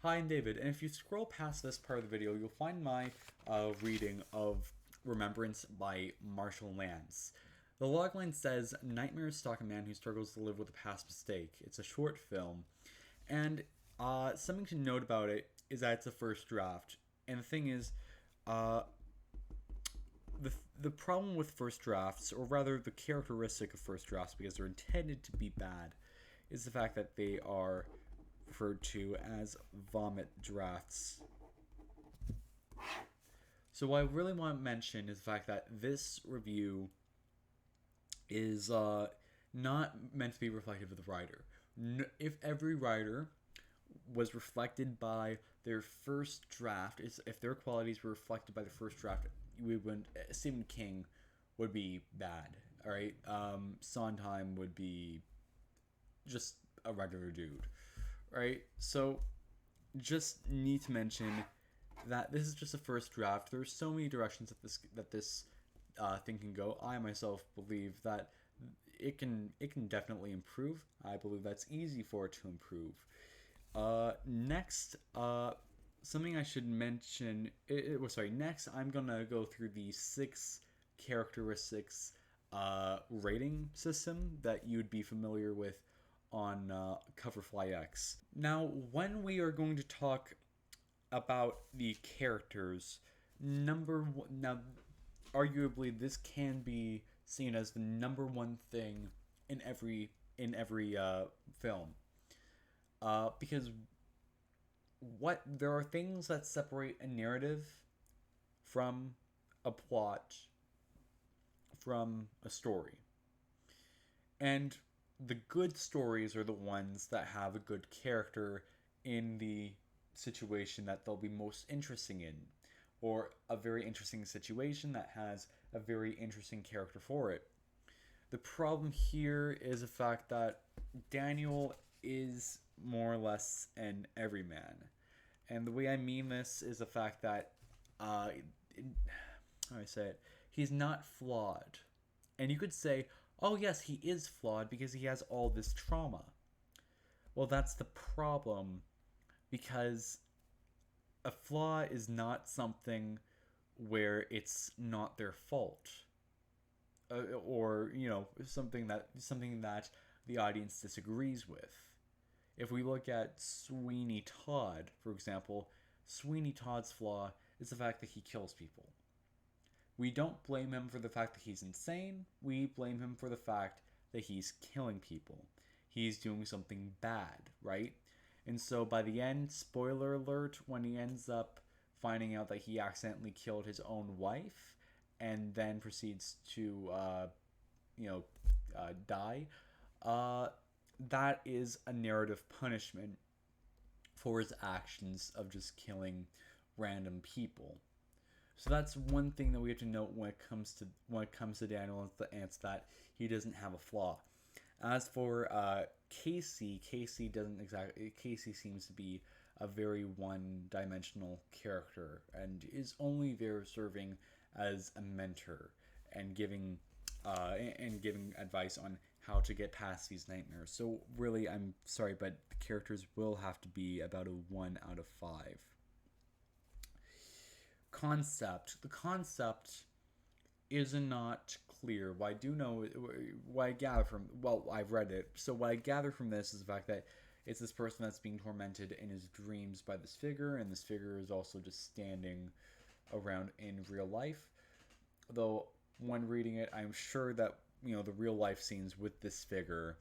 Hi, I'm David, and if you scroll past this part of the video, you'll find my reading of Remembrance by Marshal Lance. The logline says, "Nightmares stalk a man who struggles to live with a past mistake." It's a short film, and something to note about it is that it's a first draft. And the thing is, uh, the problem with first drafts, or rather the characteristic of first drafts, because they're intended to be bad, is the fact that they are referred to as vomit drafts. So what I really want to mention is the fact that this review is not meant to be reflective of the writer. If every writer was reflected by their first draft, if their qualities were reflected by the first draft, Stephen King would be bad. All right, Sondheim would be just a regular dude. Right, so just need to mention that this is just a first draft. There's so many directions that this thing can go. I myself believe that it can definitely improve. I believe that's easy for it to improve. Next, something I should mention. Next, I'm gonna go through the 6 characteristics rating system that you'd be familiar with on Coverfly X. Now, when we are going to talk about the characters, now, arguably, this can be seen as the number one thing in every film, because there are things that separate a narrative from a plot from a story, and the good stories are the ones that have a good character in the situation that they'll be most interesting in, or a very interesting situation that has a very interesting character for it. The problem here is the fact that Daniel is more or less an everyman. And the way I mean this is the fact that, how do I say it? He's not flawed. And you could say, oh yes, he is flawed because he has all this trauma. Well, that's the problem, because a flaw is not something where it's not their fault, or something that the audience disagrees with. If we look at Sweeney Todd, for example, Sweeney Todd's flaw is the fact that he kills people. We don't blame him for the fact that he's insane. We blame him for the fact that he's killing people. He's doing something bad, right? And so by the end, spoiler alert, when he ends up finding out that he accidentally killed his own wife and then proceeds to, die, that is a narrative punishment for his actions of just killing random people. So that's one thing that we have to note when it comes to Daniel, and it's that he doesn't have a flaw. As for Casey seems to be a very one-dimensional character and is only there serving as a mentor and giving advice on how to get past these nightmares. So really, I'm sorry, but the characters will have to be about a 1 out of 5. The concept is not clear. What I do know, what I gather from, well, I've read it, so what I gather from this is the fact that it's this person that's being tormented in his dreams by this figure, and this figure is also just standing around in real life. Though, when reading it, I'm sure that, the real life scenes with this figure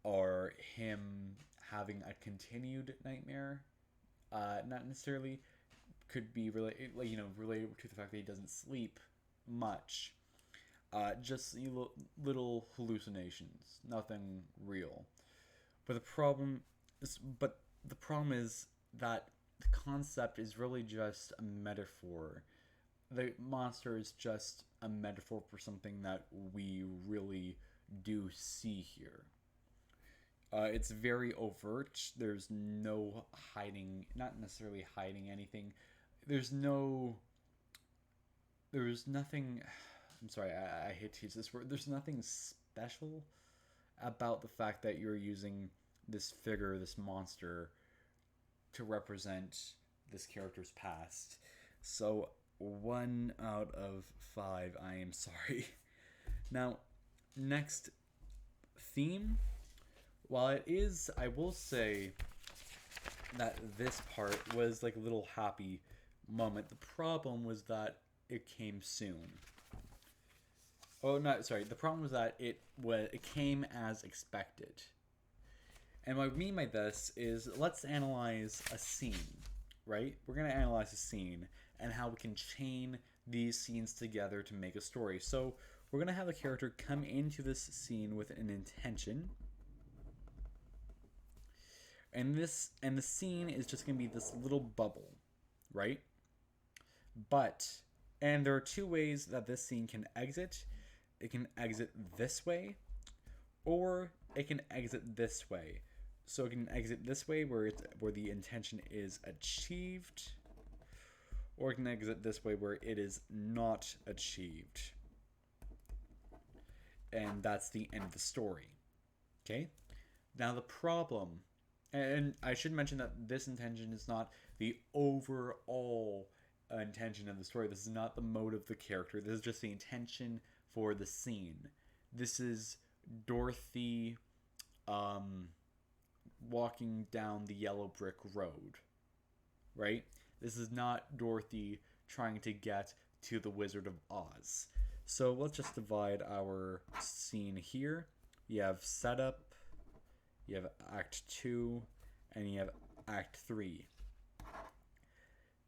are him having a continued nightmare, not necessarily, could be related to the fact that he doesn't sleep much. Just little hallucinations, nothing real. But the problem is that the concept is really just a metaphor. The monster is just a metaphor for something that we really do see here. It's very overt. There's no hiding, not necessarily hiding anything. There's nothing. I'm sorry, I hate to use this word. There's nothing special about the fact that you're using this figure, this monster, to represent this character's past. So 1 out of 5. I am sorry. Now, next theme. While it is, I will say that this part was like a little happy moment. The problem was that it came soon. Oh, no, sorry. The problem was that it came as expected. And what I mean by this is, let's analyze a scene, right? We're going to analyze a scene and how we can chain these scenes together to make a story. So we're going to have a character come into this scene with an intention. And the scene is just going to be this little bubble, right? And there are two ways that this scene can exit. It can exit this way, or it can exit this way. So it can exit this way where the intention is achieved, or it can exit this way where it is not achieved. And that's the end of the story. Okay? Now the problem, and I should mention that this intention is not the overall intention of the story. This is not the mode of the character. This is just the intention for the scene. This is Dorothy walking down the yellow brick road, right? This is not Dorothy trying to get to the Wizard of Oz. So let's just divide our scene here. You have setup, you have Act 2, and you have Act 3.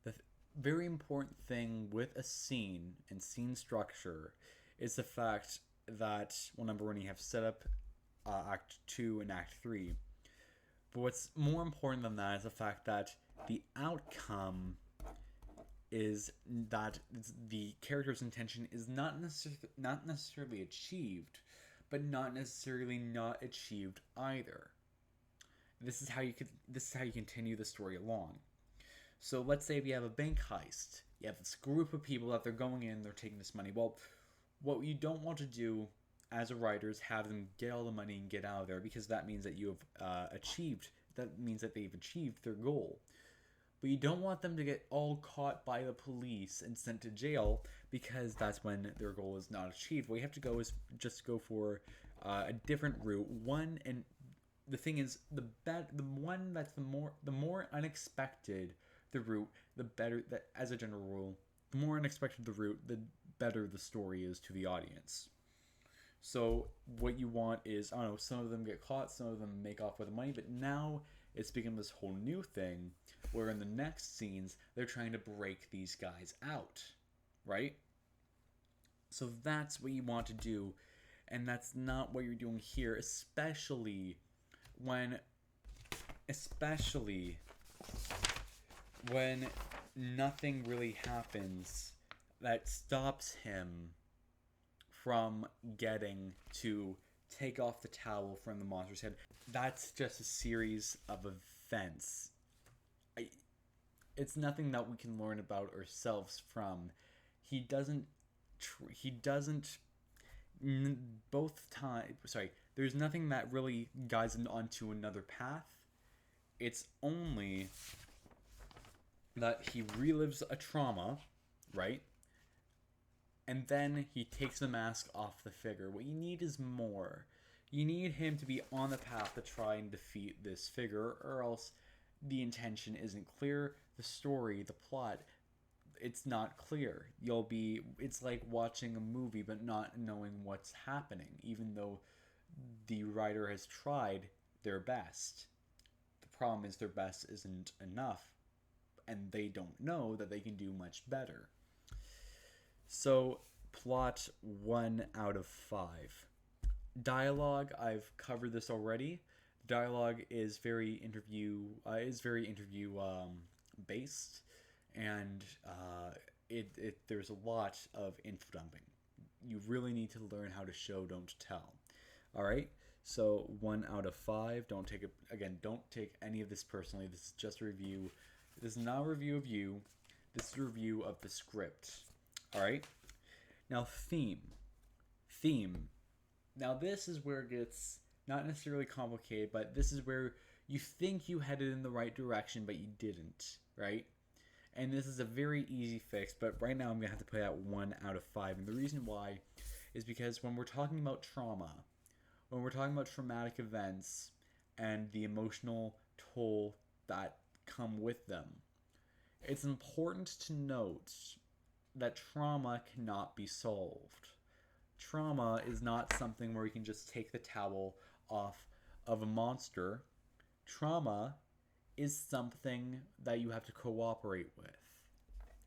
The very important thing with a scene and scene structure is the fact that, well, number one, you have setup, Act 2, and Act 3. But what's more important than that is the fact that the outcome is that the character's intention is not necessarily achieved, but not necessarily not achieved either. This is how you continue the story along. So let's say if you have a bank heist, you have this group of people that they're going in, they're taking this money. Well, what you don't want to do as a writer is have them get all the money and get out of there, because that means that you have they've achieved their goal. But you don't want them to get all caught by the police and sent to jail, because that's when their goal is not achieved. What you have to go is just go for a different route. And the thing is, the more unexpected the route, the better. That, as a general rule, the more unexpected the route, the better the story is to the audience. So what you want is, I don't know, some of them get caught, some of them make off with the money, but now it's become this whole new thing where in the next scenes they're trying to break these guys out, right? So that's what you want to do, and that's not what you're doing here, especially when nothing really happens that stops him from getting to take off the towel from the monster's head. That's just a series of events. It's nothing that we can learn about ourselves from. There's nothing that really guides him onto another path. It's only that he relives a trauma, right? And then he takes the mask off the figure. What you need is more. You need him to be on the path to try and defeat this figure, or else the intention isn't clear. The story, the plot, it's not clear. It's like watching a movie but not knowing what's happening, even though the writer has tried their best. The problem is their best isn't enough, and they don't know that they can do much better. So, plot 1 out of 5. Dialogue, I've covered this already. Dialogue is very interview based, and there's a lot of info dumping. You really need to learn how to show, don't tell. All right. So 1 out of 5. Don't take any of this personally. This is just a review. This is not a review of you. This is a review of the script. All right. Now theme. Now this is where it gets not necessarily complicated, but this is where You think you headed in the right direction, but you didn't, right? And this is a very easy fix, but right now I'm going to have to put out 1 out of 5. And the reason why is because when we're talking about trauma, when we're talking about traumatic events and the emotional toll that come with them, it's important to note that trauma cannot be solved. Trauma is not something where you can just take the towel off of a monster. Trauma is something that you have to cooperate with.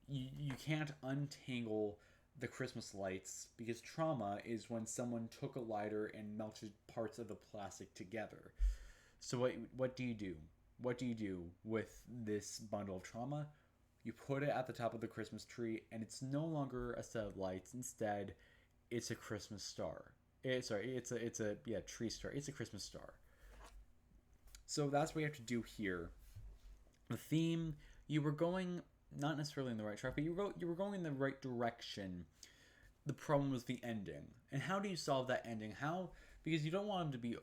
You can't untangle the Christmas lights because trauma is when someone took a lighter and melted parts of the plastic together. So what do you do? What do you do with this bundle of trauma? You put it at the top of the Christmas tree, and it's no longer a set of lights. Instead, it's a Christmas star. It's a tree star. It's a Christmas star. So that's what you have to do here. The theme, you were going not necessarily in the right track, but you were going in the right direction. The problem was the ending. And how do you solve that ending? How? Because you don't want him to be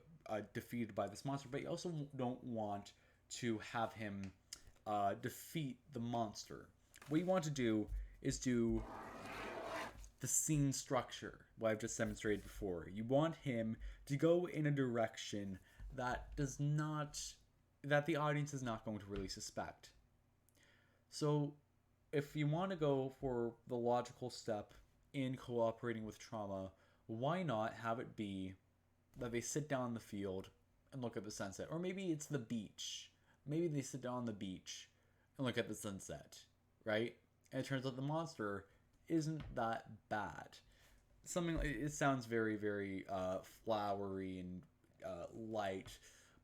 defeated by this monster, but you also don't want to have him defeat the monster. What you want to do is do the scene structure, what I've just demonstrated before. You want him to go in a direction that the audience is not going to really suspect. So if you want to go for the logical step in cooperating with trauma, why not have it be that they sit down in the field and look at the sunset? Or maybe it's the beach. Maybe they sit down on the beach and look at the sunset, right? And it turns out the monster isn't that bad. It sounds very, very flowery and light.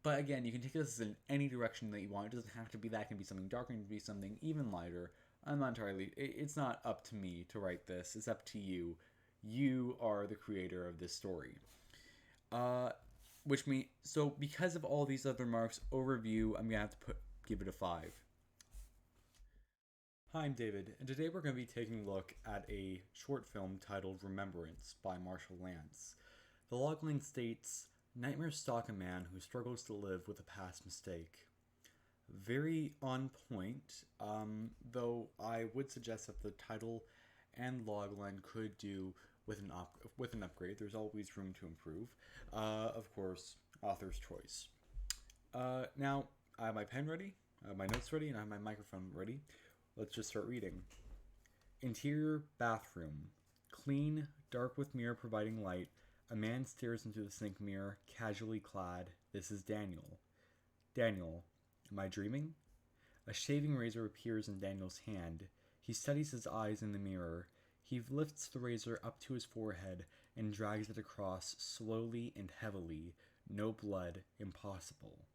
But again, you can take this in any direction that you want. It doesn't have to be that. It can be something darker. It can be something even lighter. I'm not entirely... It's not up to me to write this. It's up to you. You are the creator of this story. So because of all these other marks, overview, I'm going to have to give it a 5. Hi, I'm David, and today we're going to be taking a look at a short film titled Remembrance by Marshal Lance. The logline states, "Nightmares stalk a man who struggles to live with a past mistake." Very on point, though I would suggest that the title and logline could do with an upgrade. There's always room to improve. Of course, author's choice. Now, I have my pen ready, I have my notes ready, and I have my microphone ready. Let's just start reading. Interior bathroom. Clean, dark with mirror providing light. A man stares into the sink mirror, casually clad. This is Daniel. Daniel, am I dreaming? A shaving razor appears in Daniel's hand. He studies his eyes in the mirror. He lifts the razor up to his forehead and drags it across slowly and heavily. No blood, impossible.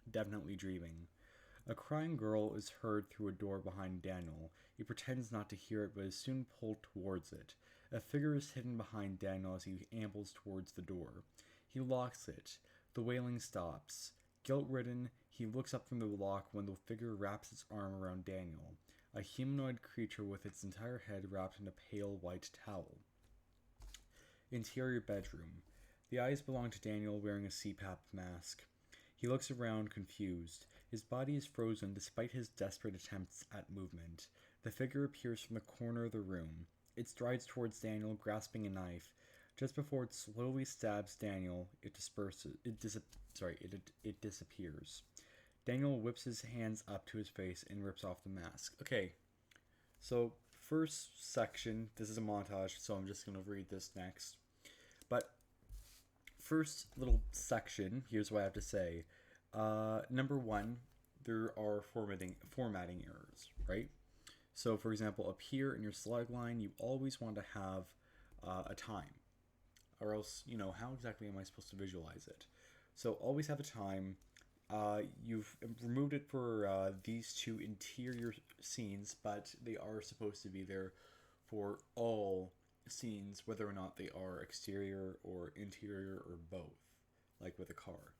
Definitely dreaming. A crying girl is heard through a door behind Daniel. He pretends not to hear it, but is soon pulled towards it. A figure is hidden behind Daniel as he ambles towards the door. He locks it. The wailing stops. Guilt-ridden, he looks up from the lock when the figure wraps its arm around Daniel. A humanoid creature with its entire head wrapped in a pale white towel. Interior bedroom. The eyes belong to Daniel wearing a CPAP mask. He looks around, confused. His body is frozen despite his desperate attempts at movement. The figure appears from the corner of the room. It strides towards Daniel, grasping a knife. Just before it slowly stabs Daniel, it disappears. Daniel whips his hands up to his face and rips off the mask. Okay, so first section, this is a montage, so I'm just going to read this next. But first little section, here's what I have to say. Number 1, there are formatting errors, right? So, for example, up here in your slide line, you always want to have a time, or else, how exactly am I supposed to visualize it? So, always have a time. You've removed it for these 2 interior scenes, but they are supposed to be there for all scenes, whether or not they are exterior or interior or both, like with a car.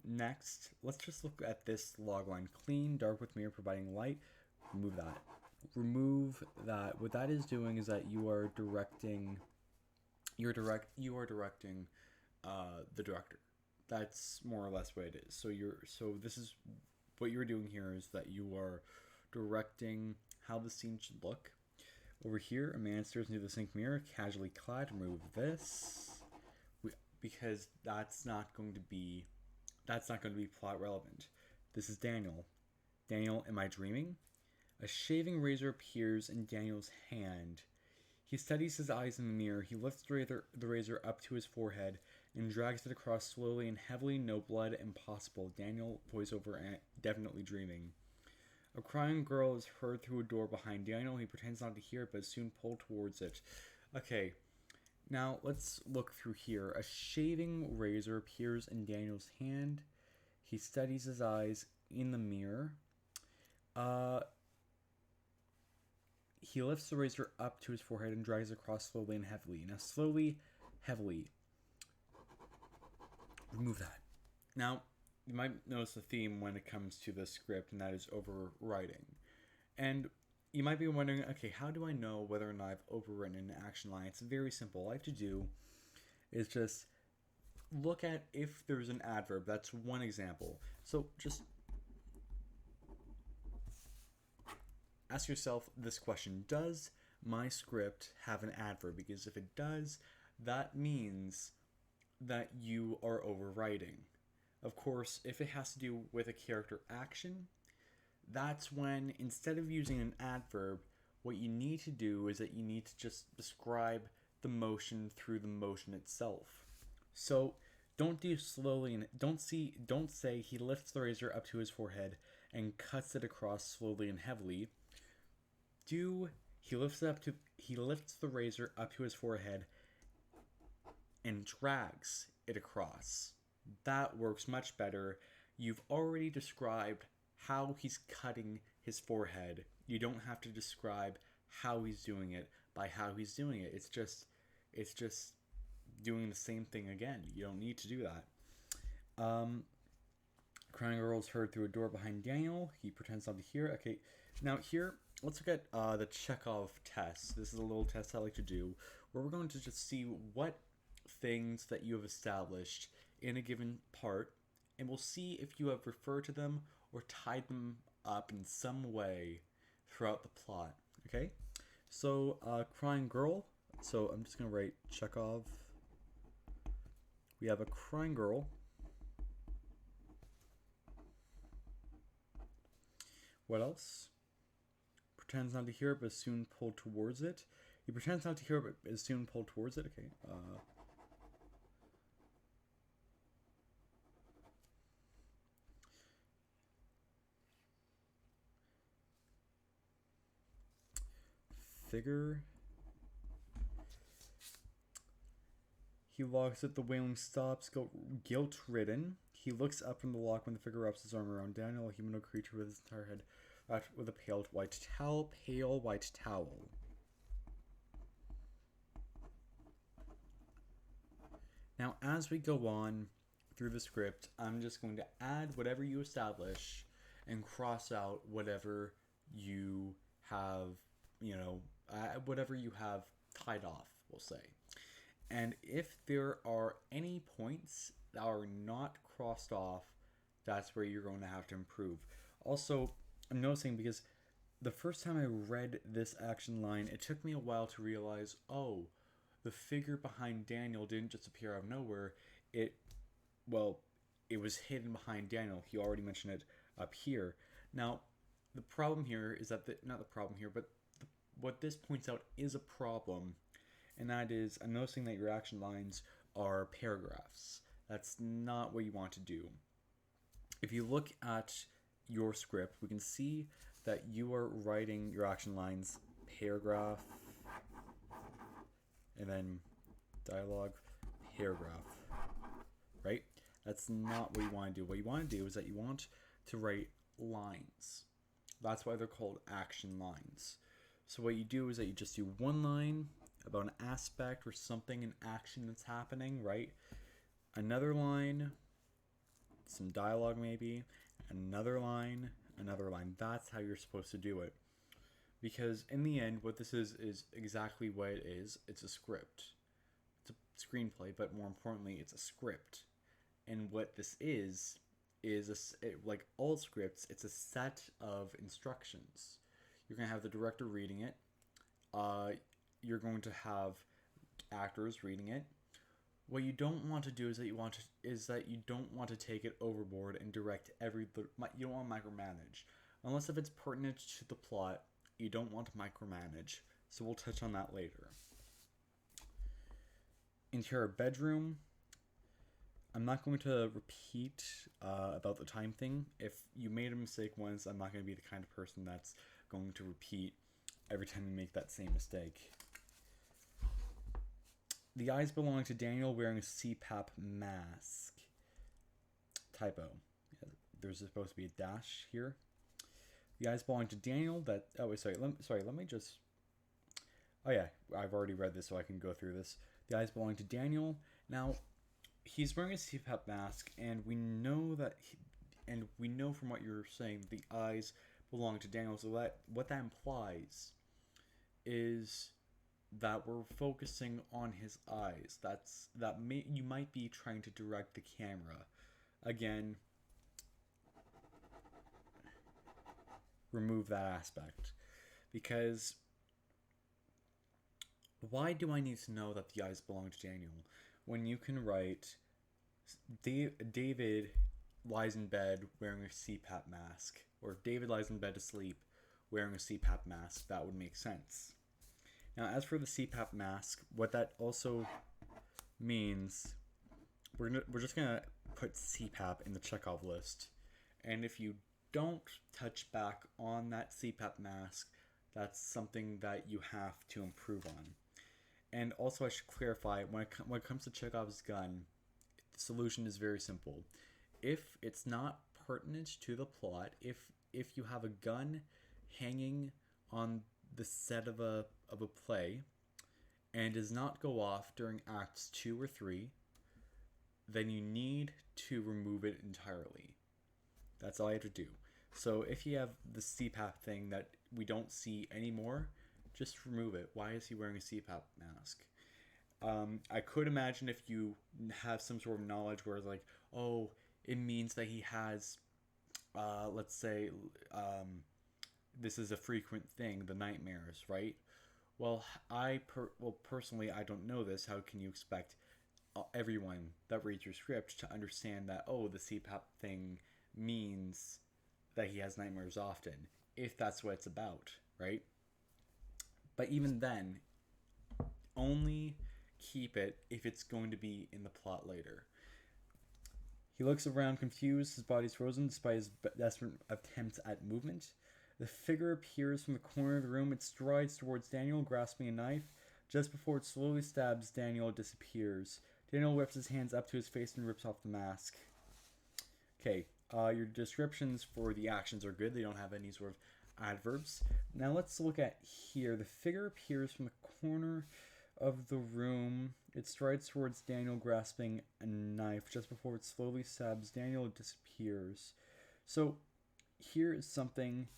Next, let's just look at this logline. Clean, dark with mirror providing light. Remove that. Remove that. What that is doing is that you are directing the director. that's more or less what it is. So this is what you're doing here is that you are directing how the scene should look. Over here, a man stares into the sink mirror, casually clad. Remove this, because that's not going to be plot relevant. This is Daniel. Daniel, am I dreaming? A shaving razor appears in Daniel's hand. He steadies his eyes in the mirror. He lifts the razor up to his forehead and drags it across slowly and heavily. No blood, impossible. Daniel, voiceover, definitely dreaming. A crying girl is heard through a door behind Daniel. He pretends not to hear it, but is soon pulled towards it. Okay, now let's look through here. A shaving razor appears in Daniel's hand. He steadies his eyes in the mirror. He lifts the razor up to his forehead and drags it across slowly and heavily. Now, slowly, heavily. Remove that. Now, you might notice a theme when it comes to the script, and that is overwriting. And you might be wondering, okay, how do I know whether or not I've overwritten an action line? It's very simple. All I have to do is just look at if there's an adverb. That's one example. So just ask yourself this question. Does my script have an adverb? Because if it does, that means that you are overwriting. Of course, if it has to do with a character action, that's when, instead of using an adverb, what you need to do is that you need to just describe the motion through the motion itself. So don't do slowly, and don't say he lifts the razor up to his forehead and cuts it across slowly and heavily. He lifts the razor up to his forehead and drags it across. That works much better. You've already described how he's cutting his forehead. You don't have to describe how he's doing it by how he's doing it. It's just doing the same thing again. You don't need to do that. Crying girl is heard through a door behind Daniel. He pretends not to hear. Okay, now here, let's look at the Chekhov test. This is a little test I like to do, where we're going to just see what things that you have established in a given part, and we'll see if you have referred to them or tied them up in some way throughout the plot. Okay, so crying girl. So I'm just gonna write Chekhov. We have a crying girl. What else? Pretends not to hear it, but is soon pulled towards it. He pretends not to hear it, but is soon pulled towards it. Okay. Figure. He locks it. The wailing stops. Guilt-ridden. He looks up from the lock when the figure wraps his arm around Daniel, a humanoid creature with his entire head wrapped with a pale white towel. Now, as we go on through the script, I'm just going to add whatever you establish and cross out whatever you have, whatever you have tied off, we'll say. And if there are any points that are not crossed off, that's where you're going to have to improve. Also, I'm noticing, because the first time I read this action line, it took me a while to realize, oh, the figure behind Daniel didn't just appear out of nowhere. It was hidden behind Daniel. He already mentioned it up here. Now, the problem here is that, what this points out is a problem, and that is, I'm noticing that your action lines are paragraphs. That's not what you want to do. If you look at your script, we can see that you are writing your action lines paragraph, and then dialogue, paragraph, right? That's not what you want to do. What you want to do is that you want to write lines. That's why they're called action lines. So what you do is that you just do one line about an aspect or something, an action that's happening, right? Another line, some dialogue maybe, another line. That's how you're supposed to do it. Because in the end, what this is exactly what it is. It's a script. It's a screenplay, but more importantly, it's a script. And what this is like all scripts, it's a set of instructions. You're going to have the director reading it. You're going to have actors reading it. What you don't want to do is that you don't want to take it overboard and direct you don't want to micromanage. Unless if it's pertinent to the plot, you don't want to micromanage. So we'll touch on that later. Interior bedroom. I'm not going to repeat about the time thing. If you made a mistake once, I'm not going to be the kind of person that's going to repeat every time you make that same mistake. The eyes belong to Daniel wearing a CPAP mask. Typo. There's supposed to be a dash here. The eyes belong to Daniel. Let me just... Oh yeah, I've already read this, so I can go through this. The eyes belong to Daniel. Now, he's wearing a CPAP mask, and we know from what you're saying, the eyes belong to Daniel. So what that implies is that we're focusing on his eyes. You might be trying to direct the camera. Again, remove that aspect, because why do I need to know that the eyes belong to Daniel when you can write David lies in bed wearing a CPAP mask, or David lies in bed to sleep wearing a CPAP mask? That would make sense. Now, as for the CPAP mask, what that also means, we're just gonna put CPAP in the Chekhov list, and if you don't touch back on that CPAP mask, that's something that you have to improve on. And also, I should clarify, when it comes to Chekhov's gun, the solution is very simple. If it's not pertinent to the plot, if you have a gun hanging on the set of a play and does not go off during acts 2 or 3, then you need to remove it entirely. That's all you have to do. So if you have the CPAP thing that we don't see anymore, just remove it. Why is he wearing a CPAP mask? I could imagine if you have some sort of knowledge where it's like, oh, it means that he has, let's say, this is a frequent thing, the nightmares, right? Well, personally, I don't know this. How can you expect everyone that reads your script to understand that, oh, the CPAP thing means that he has nightmares often, if that's what it's about, right? But even then, only keep it if it's going to be in the plot later. He looks around confused, his body's frozen despite his desperate attempts at movement. The figure appears from the corner of the room. It strides towards Daniel, grasping a knife. Just before it slowly stabs Daniel, it disappears. Daniel whips his hands up to his face and rips off the mask. Okay, your descriptions for the actions are good. They don't have any sort of adverbs. Now let's look at here. The figure appears from the corner of the room. It strides towards Daniel, grasping a knife. Just before it slowly stabs Daniel, it disappears. So here is something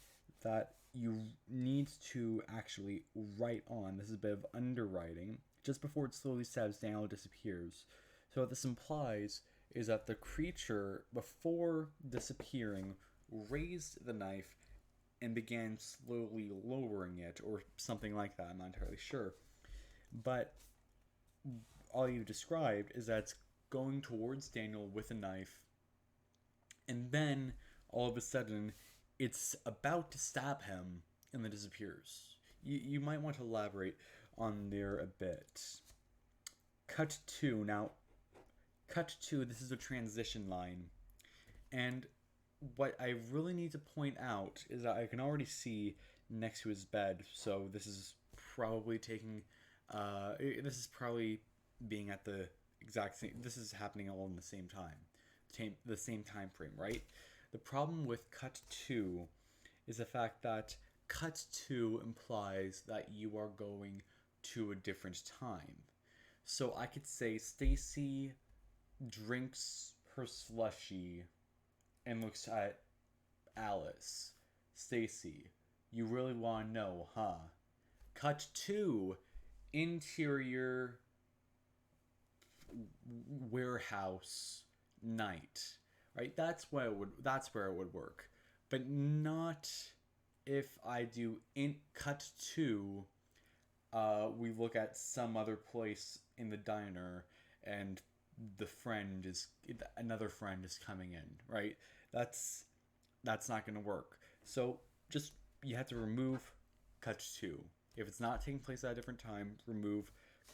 that you need to actually write on. This is a bit of underwriting. Just before it slowly stabs Daniel, it disappears. So what this implies is that the creature, before disappearing, raised the knife and began slowly lowering it, or something like that. I'm not entirely sure. But all you've described is that it's going towards Daniel with a knife, and then all of a sudden it's about to stab him and then disappears. You might want to elaborate on there a bit. Cut 2. Now, cut 2, this is a transition line. And what I really need to point out is that I can already see next to his bed, so this is probably taking... this is probably being at the exact same... This is happening all in the same time. The same time frame, right? The problem with cut 2 is the fact that cut 2 implies that you are going to a different time. So I could say Stacy drinks her slushie and looks at Alice. Stacy, you really want to know, huh? Cut 2, interior warehouse night, right? That's where it would work, but not if I do in cut to. We look at some other place in the diner, and another friend is coming in, right? That's that's not going to work. So just you have to remove cut to. If it's not taking place at a different time, remove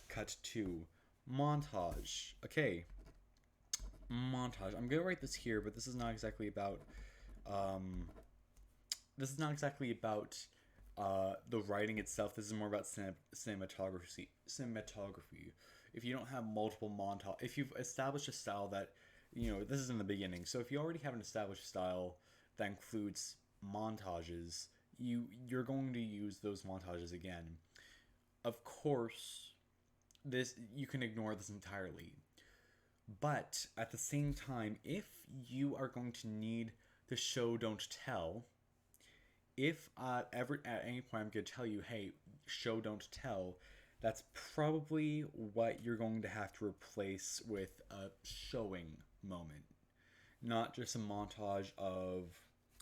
cut to. Montage. Okay, montage. I'm gonna write this here, but this is not exactly about. Um, this is not exactly about the writing itself. This is more about cinematography. Cinematography. If you don't have multiple montage, if you've established a style that, this is in the beginning. So if you already have an established style that includes montages, you're going to use those montages again. Of course, this you can ignore this entirely. But at the same time, if you are going to need the show don't tell, if ever at any point I'm going to tell you, hey, show don't tell, that's probably what you're going to have to replace with a showing moment, not just a montage of.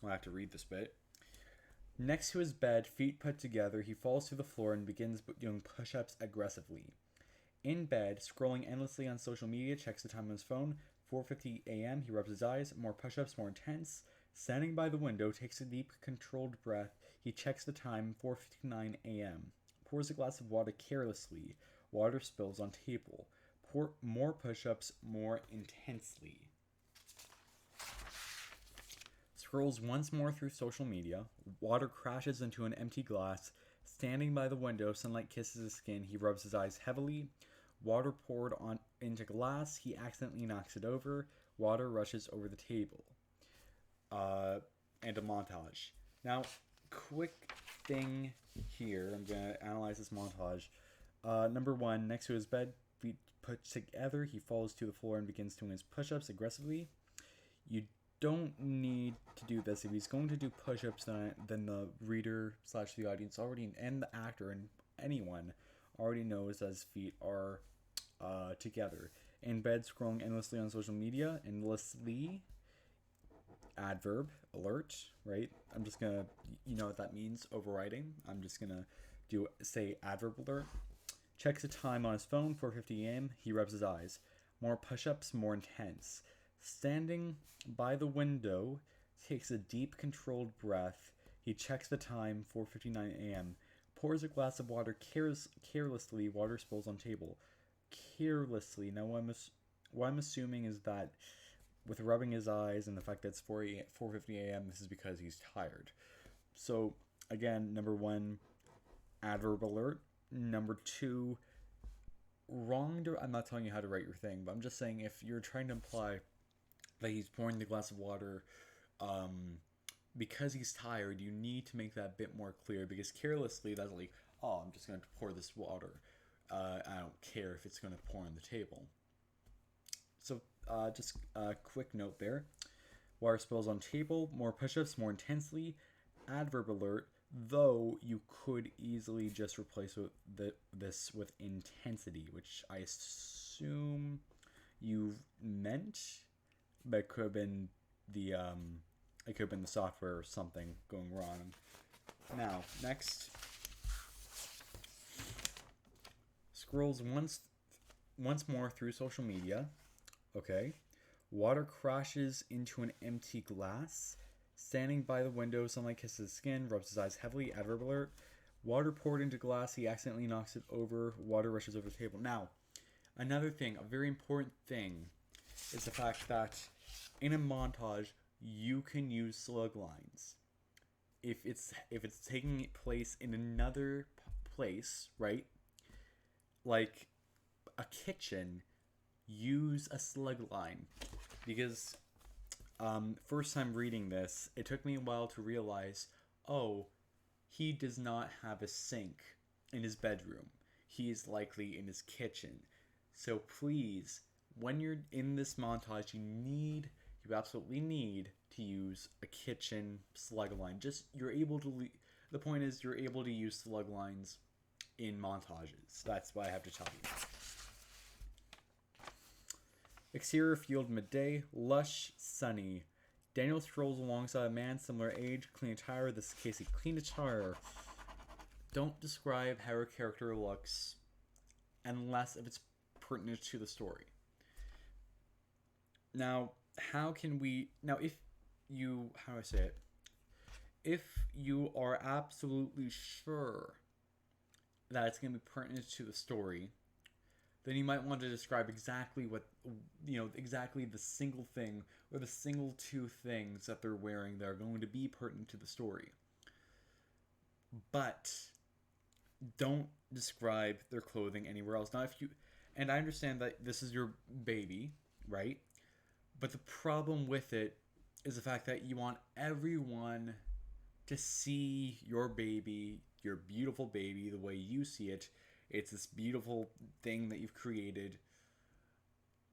I'll have to read this bit. Next to his bed, feet put together, he falls to the floor and begins doing push-ups aggressively. In bed, scrolling endlessly on social media, checks the time on his phone. 4:50 a.m. He rubs his eyes. More push-ups, more intense. Standing by the window, takes a deep, controlled breath. He checks the time. 4:59 a.m. Pours a glass of water carelessly. Water spills on table. More push-ups, more intensely. Scrolls once more through social media. Water crashes into an empty glass. Standing by the window, sunlight kisses his skin. He rubs his eyes heavily. Water poured into glass. He accidentally knocks it over. Water rushes over the table. And a montage. Now, quick thing here. I'm going to analyze this montage. Number 1, next to his bed, feet put together. He falls to the floor and begins doing his push-ups aggressively. You don't need to do this. If he's going to do push-ups, then the reader / the audience already, and the actor and anyone already knows that his feet are together. In bed, scrolling endlessly on social media. Endlessly, adverb, alert, right? I'm just gonna, you know what that means, overriding. I'm just gonna say adverb alert. Checks the time on his phone, 4:50 a.m. He rubs his eyes. More push-ups, more intense. Standing by the window, takes a deep, controlled breath. He checks the time, 4:59 a.m. Pours a glass of water carelessly. Water spills on table. Carelessly. Now, what I'm assuming is that with rubbing his eyes and the fact that it's 4:50 a.m., this is because he's tired. So, again, number 1, adverb alert. Number 2, I'm not telling you how to write your thing, but I'm just saying if you're trying to imply that he's pouring the glass of water because he's tired, you need to make that a bit more clear, because carelessly, that's like, oh, I'm just going to pour this water. I don't care if it's going to pour on the table. So just a quick note there. Water spills on table. More push-ups, more intensely. Adverb alert. Though you could easily just replace this with intensity, which I assume you meant, but it could have been the software or something going wrong. Now, next. Scrolls once more through social media. Okay. Water crashes into an empty glass. Standing by the window, sunlight kisses his skin, rubs his eyes heavily. Adverb alert. Water poured into glass. He accidentally knocks it over. Water rushes over the table. Now, another thing, a very important thing, is the fact that in a montage, you can use slug lines. If it's taking place in another place, right? Like a kitchen, use a slug line, because first time reading this, it took me a while to realize, oh, he does not have a sink in his bedroom. He is likely in his kitchen. So please, when you're in this montage, you absolutely need to use a kitchen slug line. The point is, you're able to use slug lines in montages. That's what I have to tell you. Exterior field midday, lush, sunny. Daniel strolls alongside a man similar age, clean attire. This is Casey. Clean attire. Don't describe how her character looks unless if it's pertinent to the story. Now, how can we... Now, if you... How do I say it? If you are absolutely sure that it's going to be pertinent to the story, then you might want to describe exactly what, exactly the single thing or the single two things that they're wearing that are going to be pertinent to the story. But don't describe their clothing anywhere else. Now, if you, and I understand that this is your baby, right? But the problem with it is the fact that you want everyone to see your baby, your beautiful baby, the way you see it. It's this beautiful thing that you've created.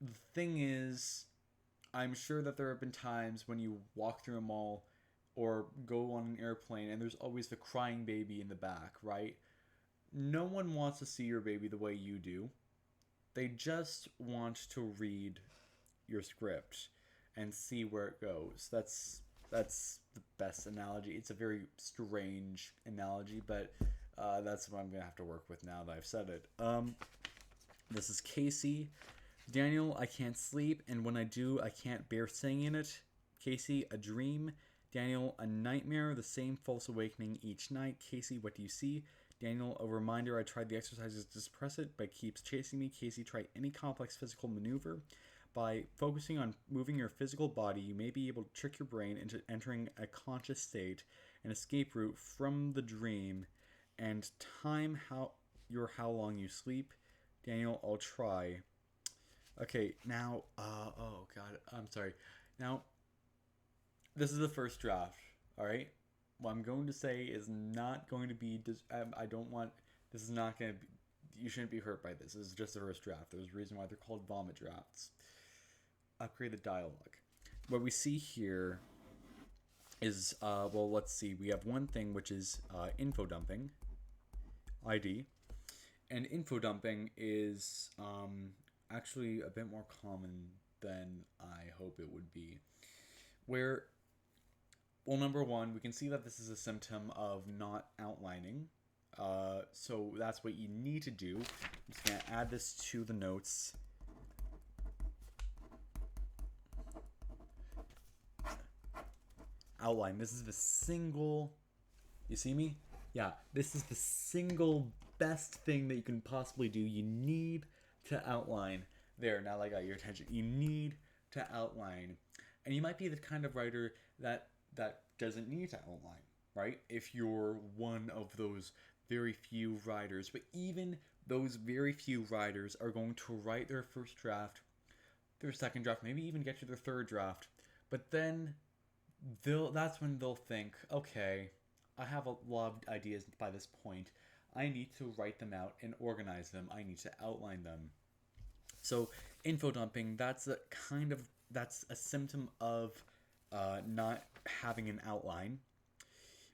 The thing is, I'm sure that there have been times when you walk through a mall or go on an airplane and there's always the crying baby in the back, right? No one wants to see your baby the way you do. They just want to read your script and see where it goes. That's the best analogy. It's a very strange analogy, but that's what I'm going to have to work with now that I've said it. This is Casey. Daniel, I can't sleep, and when I do, I can't bear saying it. Casey, a dream. Daniel, a nightmare, the same false awakening each night. Casey, what do you see? Daniel, a reminder I tried the exercises to suppress it, but keeps chasing me. Casey, try any complex physical maneuver. By focusing on moving your physical body, you may be able to trick your brain into entering a conscious state, an escape route from the dream, and time how long you sleep. Daniel, I'll try. Okay, now, oh god, I'm sorry. Now, this is the first draft, alright? What I'm going to say is not going to be, I don't want, this is not going to be, you shouldn't be hurt by this. This is just the first draft. There's a reason why they're called vomit drafts. Upgrade the dialogue. What we see here is, well, let's see. We have one thing, which is info dumping, ID. And info dumping is actually a bit more common than I hope it would be. Where, well, number one, we can see that this is a symptom of not outlining. So that's what you need to do. I'm just going to add this to the notes. Outline. This is the single... You see me? Yeah, this is the single best thing that you can possibly do. You need to outline. There, now I got your attention. You need to outline. And you might be the kind of writer that doesn't need to outline, right? If you're one of those very few writers. But even those very few writers are going to write their first draft, their second draft, maybe even get to their third draft. But then that's when they'll think, okay, I have a lot of ideas by this point. I need to write them out and organize them. I need to outline them. So info dumping, that's a symptom of not having an outline.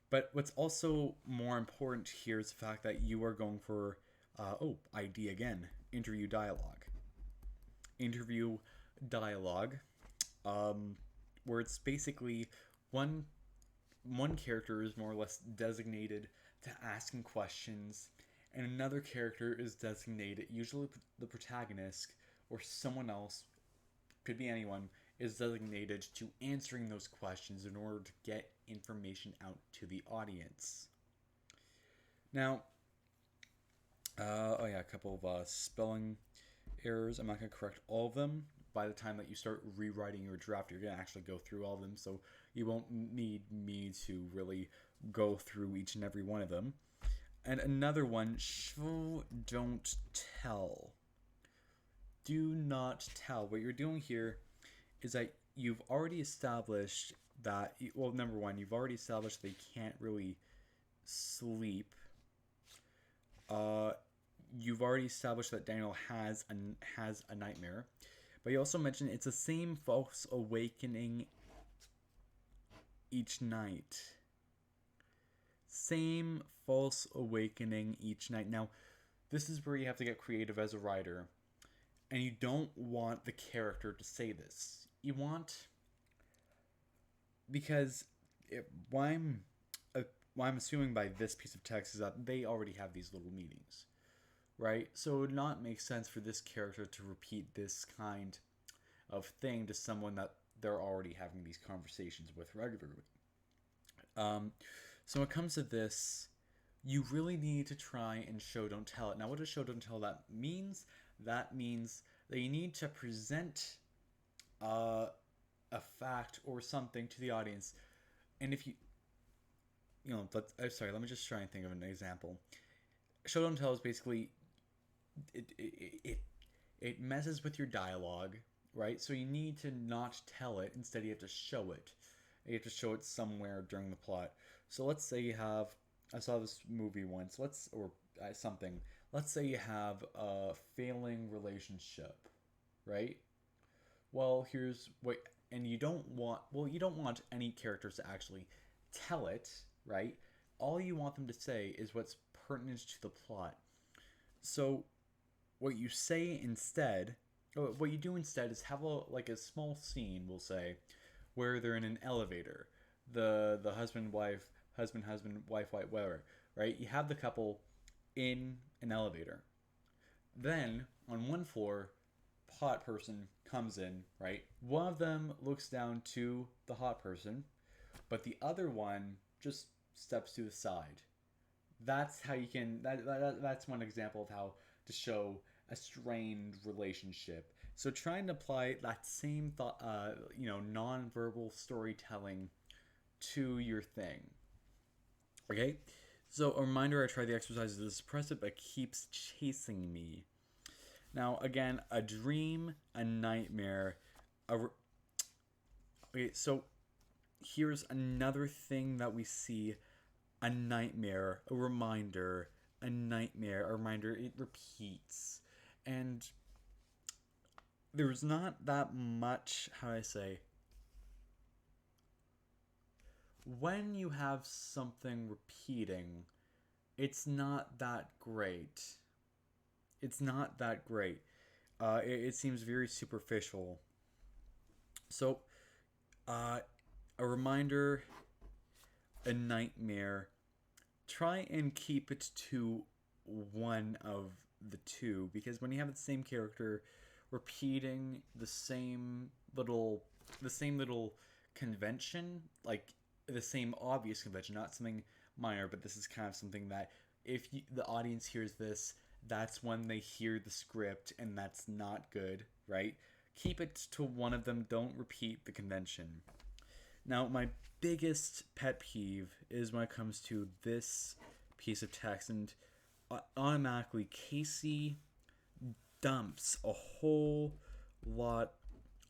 But what's also more important here is the fact that you are going for, ID again, interview dialogue. Interview dialogue, where it's basically one character is more or less designated to asking questions, and another character is designated, usually the protagonist or someone else, could be anyone, is designated to answering those questions in order to get information out to the audience. Now, a couple of spelling errors. I'm not going to correct all of them. By the time that you start rewriting your draft, you're going to actually go through all of them, so you won't need me to really go through each and every one of them. And another one, show, don't tell. Do not tell. What you're doing here is that you've already established that, well, number one, you've already established they can't really sleep. You've already established that Daniel has a nightmare. But you also mentioned it's the same false awakening each night. Same false awakening each night. Now, this is where you have to get creative as a writer. And you don't want the character to say this. You want, because what what I'm assuming by this piece of text is that they already have these little meetings, right? So it would not make sense for this character to repeat this kind of thing to someone that they're already having these conversations with regularly. Um, so when it comes to this, you really need to try and show don't tell it. Now, what does show don't tell that means? That means that you need to present uh, a fact or something to the audience, and if let me just try and think of an example. Show don't tell is basically it it, it it messes with your dialogue, right? So you need to not tell it. Instead, you have to show it. You have to show it somewhere during the plot. So let's say you have. I saw this movie once. Something. Let's say you have a failing relationship, right? Well, here's what, and you don't want any characters to actually tell it, right? All you want them to say is what's pertinent to the plot. So what you say instead, what you do instead is have a small scene, we'll say, where they're in an elevator. The husband, wife, whatever, right? You have the couple in an elevator. Then on one floor, hot person comes in, right? One of them looks down to the hot person, but the other one just steps to the side. That's how you can. That's one example of how to show a strained relationship. So trying to apply that same thought, nonverbal storytelling to your thing. Okay, so a reminder: I tried the exercises to suppress it, but keeps chasing me. Now, again, a dream, a nightmare. Okay, so here's another thing that we see: a nightmare, a reminder, a nightmare, a reminder. It repeats, and there's not that much. How do I say? When you have something repeating, it's not that great. It's not that great. It seems very superficial. So, uh, a reminder, a nightmare. Try and keep it to one of the two, because when you have the same character repeating the same little convention, like the same obvious convention, not something minor, but this is kind of something that if the audience hears this, that's when they hear the script, and that's not good, right? Keep it to one of them. Don't repeat the convention. Now, my biggest pet peeve is when it comes to this piece of text, and automatically Casey dumps a whole lot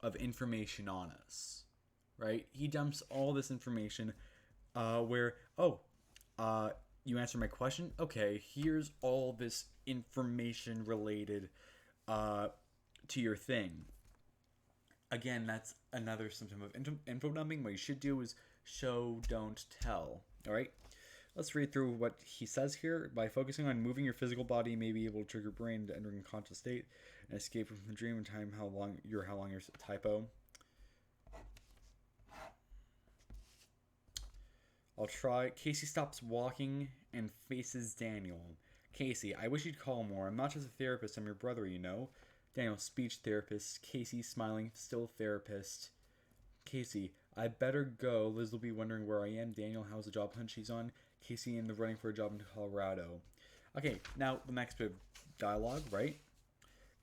of information on us, right? He dumps all this information you answer my question? Okay, here's all this information related to your thing. Again, that's another symptom of info dumping. What you should do is show, don't tell. All right? Let's read through what he says here. By focusing on moving your physical body, you may be able to trigger your brain to entering a conscious state and escape from the dream in time how long your typo. I'll try. Casey stops walking and faces Daniel. Casey, I wish you'd call more. I'm not just a therapist, I'm your brother, you know. Daniel, speech therapist. Casey, smiling, still therapist. Casey, I better go. Liz will be wondering where I am. Daniel, how's the job hunt she's on? Casey in the running for a job in Colorado. Okay, now the next bit of dialogue, right?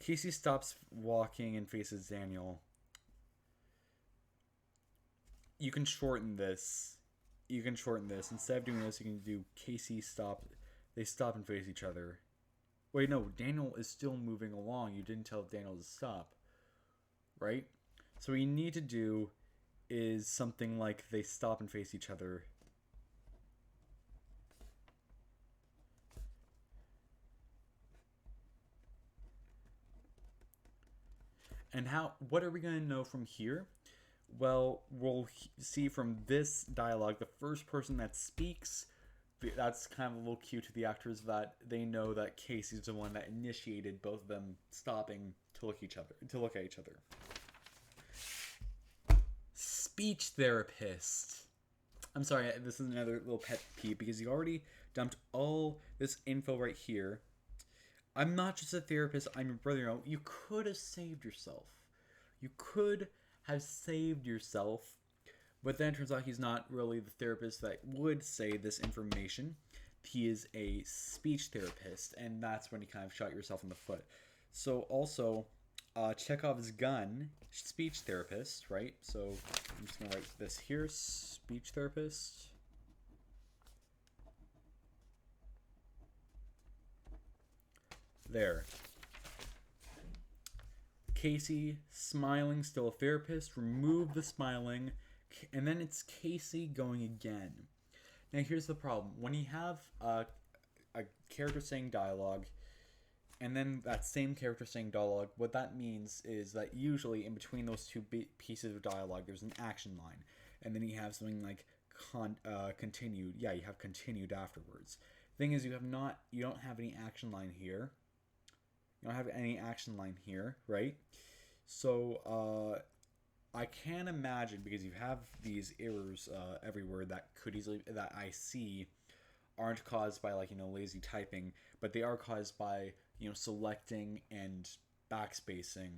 Casey stops walking and faces Daniel. You can shorten this. Instead of doing this, you can do Casey stop. They stop and face each other. Wait, no, Daniel is still moving along. You didn't tell Daniel to stop. Right? So what you need to do is something like they stop and face each other. And what are we going to know from here? Well, we'll see from this dialogue, the first person that speaks, that's kind of a little cue to the actors that they know that Casey's the one that initiated both of them stopping to look at each other. Speech therapist. I'm sorry, this is another little pet peeve because you already dumped all this info right here. I'm not just a therapist, I'm your brother. You could have saved yourself. You could have saved yourself. But then it turns out he's not really the therapist that would say this information. He is a speech therapist, and that's when you kind of shot yourself in the foot. So also, Chekhov's gun, speech therapist, right? So I'm just going to write this here, speech therapist. There. Casey, smiling, still a therapist. Remove the smiling. And then it's Casey going again. Now here's the problem. When you have a character saying dialogue, and then that same character saying dialogue, what that means is that usually in between those two pieces of dialogue, there's an action line. And then you have something like continued. Yeah, you have continued afterwards. Thing is, you don't have any action line here. You don't have any action line here, right? So, I can't imagine, because you have these errors everywhere that I see aren't caused by lazy typing, but they are caused by selecting and backspacing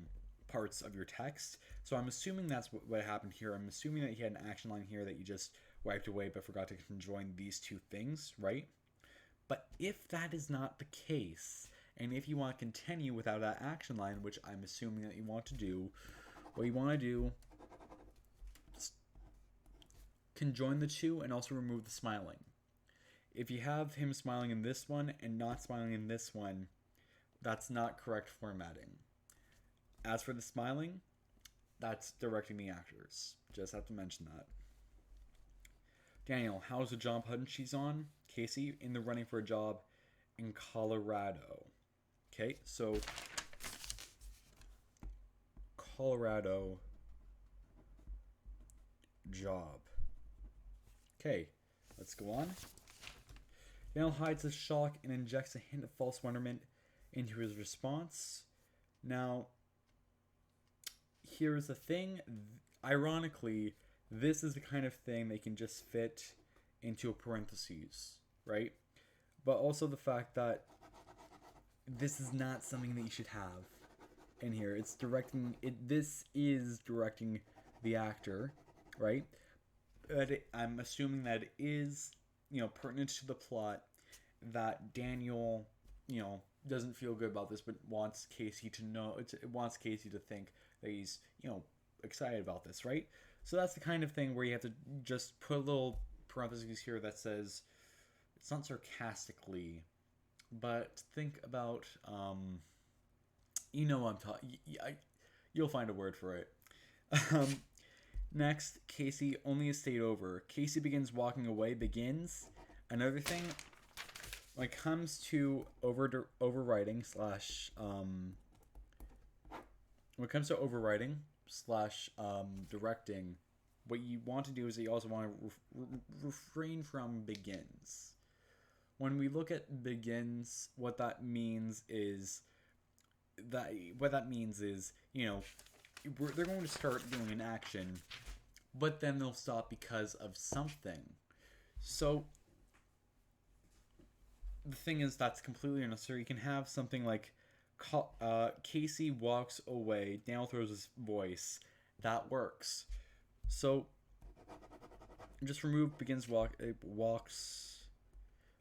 parts of your text. So I'm assuming that's what happened here. I'm assuming that you had an action line here that you just wiped away but forgot to conjoin these two things, right? But if that is not the case, and if you want to continue without that action line, which I'm assuming that you want to do, what you want to do is conjoin the two and also remove the smiling. If you have him smiling in this one and not smiling in this one, that's not correct formatting. As for the smiling, that's directing the actors. Just have to mention that. Daniel, how's the job hunt she's on? Casey, in the running for a job in Colorado. Okay, so Colorado job. Okay, let's go on. Daniel hides his shock and injects a hint of false wonderment into his response. Now, here's the thing. Ironically, this is the kind of thing they can just fit into a parentheses, right? But also the fact that this is not something that you should have in here. It's directing it. This is directing the actor, right? But I'm assuming that it is, pertinent to the plot, that Daniel, doesn't feel good about this, but wants Casey to know. It wants Casey to think that he's, excited about this, right? So that's the kind of thing where you have to just put a little parentheses here that says, it's not sarcastically, but think about, what I'm talking. You'll find a word for it. Next, Casey only a state over. Casey begins walking away. Begins. Another thing, when it comes to overwriting slash directing, what you want to do is you also want to refrain from begins. When we look at begins, what that means is they're going to start doing an action, but then they'll stop because of something. So the thing is, that's completely unnecessary. You can have something like Casey walks away, Daniel throws his voice. That works. So just remove begins walks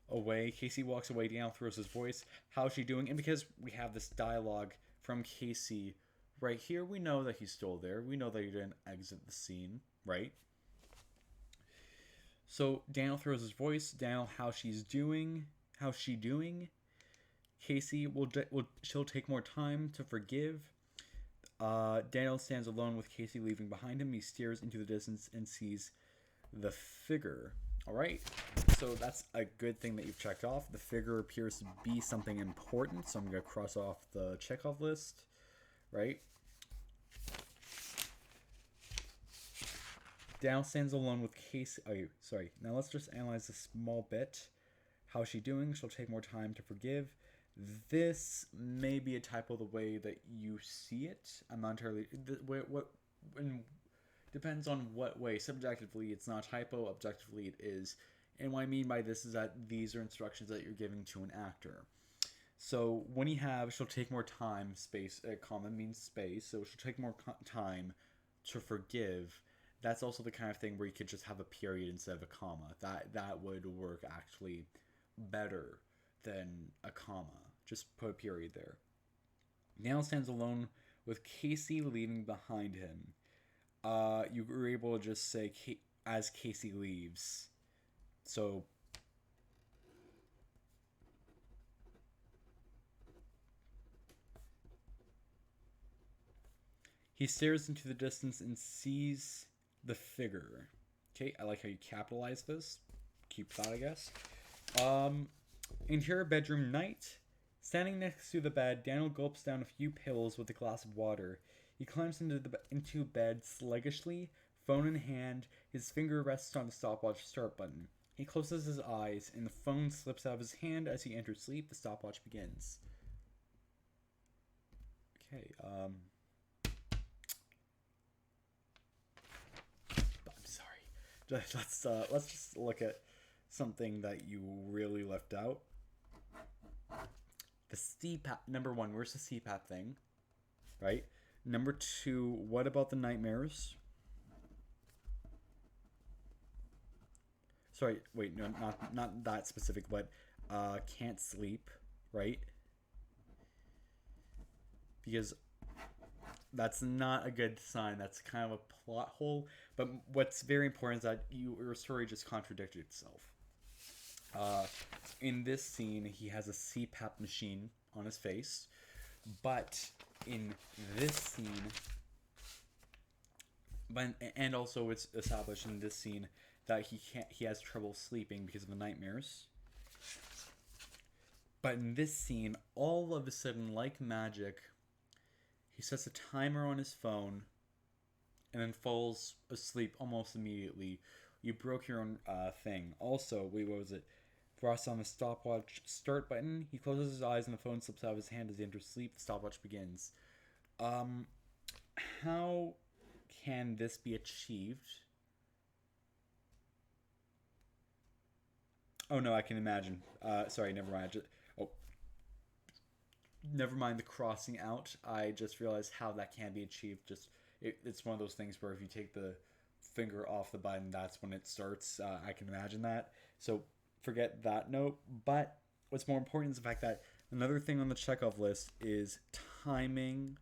away. Casey walks away, Daniel throws his voice. How's she doing? And because we have this dialogue from Casey right here, we know that he's still there. We know that he didn't exit the scene, right? So Daniel throws his voice. Daniel, how's she doing? Casey she'll take more time to forgive. Daniel stands alone with Casey leaving behind him. He stares into the distance and sees the figure. All right, so that's a good thing that you've checked off. The figure appears to be something important, so I'm going to cross off the checkoff list, right? Daniel stands alone with Casey. Now let's just analyze this small bit. How's she doing? She'll take more time to forgive. This may be a typo the way that you see it. I'm not entirely. What and depends on what way. Subjectively, it's not a typo. Objectively, it is. And what I mean by this is that these are instructions that you're giving to an actor. So when you have, she'll take more time, space, comma means space, so she'll take more time to forgive. That's also the kind of thing where you could just have a period instead of a comma. That would work actually better than a comma. Just put a period there. Daniel stands alone with Casey leaving behind him. You were able to just say as Casey leaves. So he stares into the distance and sees the figure. Okay, I like how you capitalize this. Keep that, I guess. Interior bedroom night. Standing next to the bed, Daniel gulps down a few pills with a glass of water. He climbs into bed sluggishly, phone in hand. His finger rests on the stopwatch start button. He closes his eyes, and the phone slips out of his hand as he enters sleep. The stopwatch begins. Okay, I'm sorry. Let's just look at something that you really left out. The CPAP. Number one, where's the CPAP thing? Right? Number two, what about the nightmares? Sorry, wait, no, not that specific, but can't sleep, right? Because that's not a good sign. That's kind of a plot hole. But what's very important is that your story just contradicted itself. In this scene, he has a CPAP machine on his face, but in this scene, and also it's established in this scene that he has trouble sleeping because of the nightmares. But in this scene, all of a sudden, like magic, he sets a timer on his phone and then falls asleep almost immediately. You broke your own thing. Also, wait, what was it? Frost on the stopwatch start button. He closes his eyes and the phone slips out of his hand as he enters sleep. The stopwatch begins. How can this be achieved? Oh no, I can imagine. Sorry, never mind. Never mind the crossing out. I just realized how that can be achieved. It's one of those things where if you take the finger off the button, that's when it starts. I can imagine that. So forget that note. But what's more important is the fact that another thing on the Chekhov list is timing.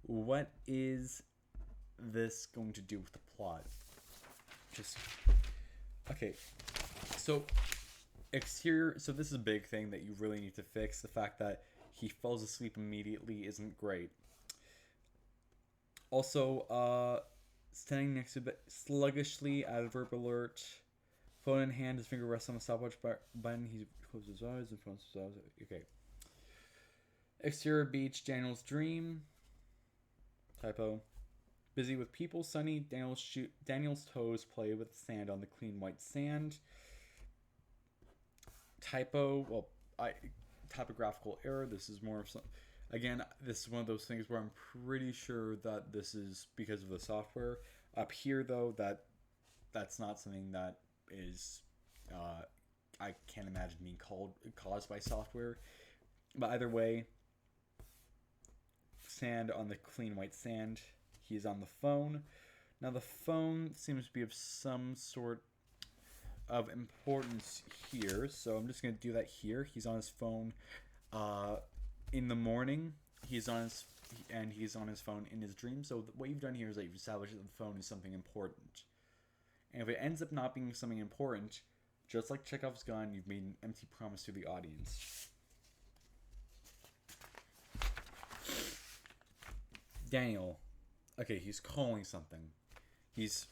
What is this going to do with the plot? Okay. So exterior. So this is a big thing that you really need to fix. The fact that he falls asleep immediately isn't great. Also, standing next to it sluggishly, adverb alert. Phone in hand, his finger rests on the stopwatch button. He closes his eyes and phones his eyes. Okay. Exterior beach, Daniel's dream. Typo. Busy with people, sunny. Daniel's toes play with sand on the clean white sand. Typo. Well, typographical error. This is more of some. Again, this is one of those things where I'm pretty sure that this is because of the software. Up here, though, that's not something that is I can't imagine being caused by software. But either way, sand on the clean white sand. He's on the phone. Now the phone seems to be of some sort of importance here, so I'm just going to do that here. He's on his phone in the morning. He's on his phone in his dream. So what you've done here is that you've established that the phone is something important. And if it ends up not being something important, just like Chekhov's gun, you've made an empty promise to the audience. Daniel. Okay, he's calling something. He's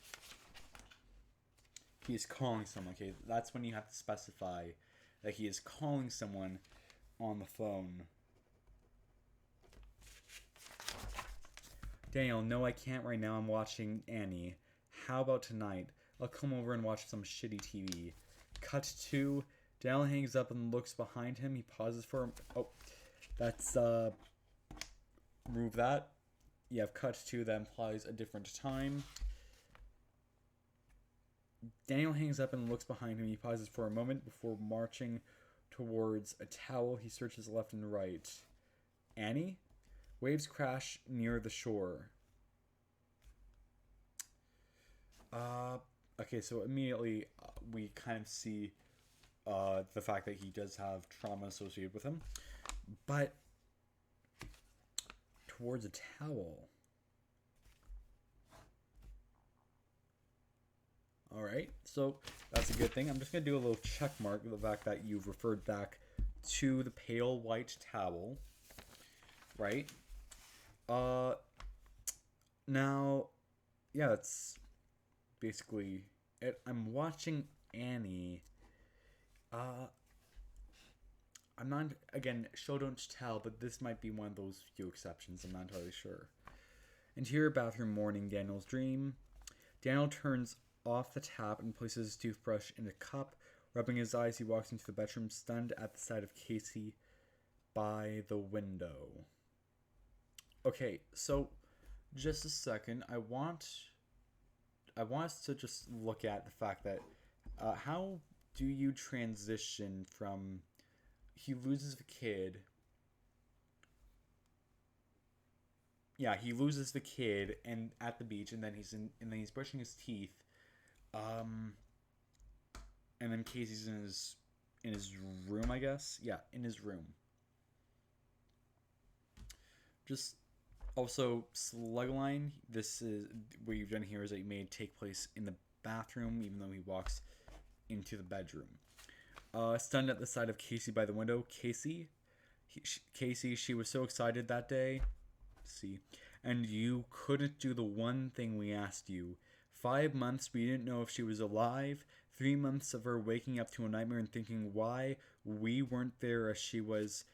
calling someone. Okay, that's when you have to specify that he is calling someone on the phone. Daniel, no, I can't right now. I'm watching Annie. How about tonight? I'll come over and watch some shitty TV. Cut to Daniel hangs up and looks behind him. He pauses for him. Oh, that's remove that. You have cut to that implies a different time. Daniel hangs up and looks behind him. He pauses for a moment before marching towards a towel. He searches left and right. Annie? Waves crash near the shore. Okay, so immediately we kind of see the fact that he does have trauma associated with him. But towards a towel. Alright, so that's a good thing. I'm just going to do a little check mark of the fact that you've referred back to the pale white towel. Right? Now, yeah, that's basically it. I'm watching Annie. I'm not, again, show don't tell, but this might be one of those few exceptions. I'm not entirely sure. Interior bathroom morning, Daniel's dream. Daniel turns off the tap and places his toothbrush in a cup. Rubbing his eyes, he walks into the bedroom, stunned at the sight of Casey by the window. Okay, so just a second. I want us to just look at the fact that how do you transition from he loses the kid. Yeah, he loses the kid and at the beach, and then he's brushing his teeth. And then Casey's in his room, I guess. Yeah, in his room. Just also slugline. This is what you've done here is that you made take place in the bathroom, even though he walks into the bedroom. Stunned at the sight of Casey by the window. Casey, she was so excited that day. See, and you couldn't do the one thing we asked you. 5 months we didn't know if she was alive. 3 months of her waking up to a nightmare and thinking why we weren't there as she was.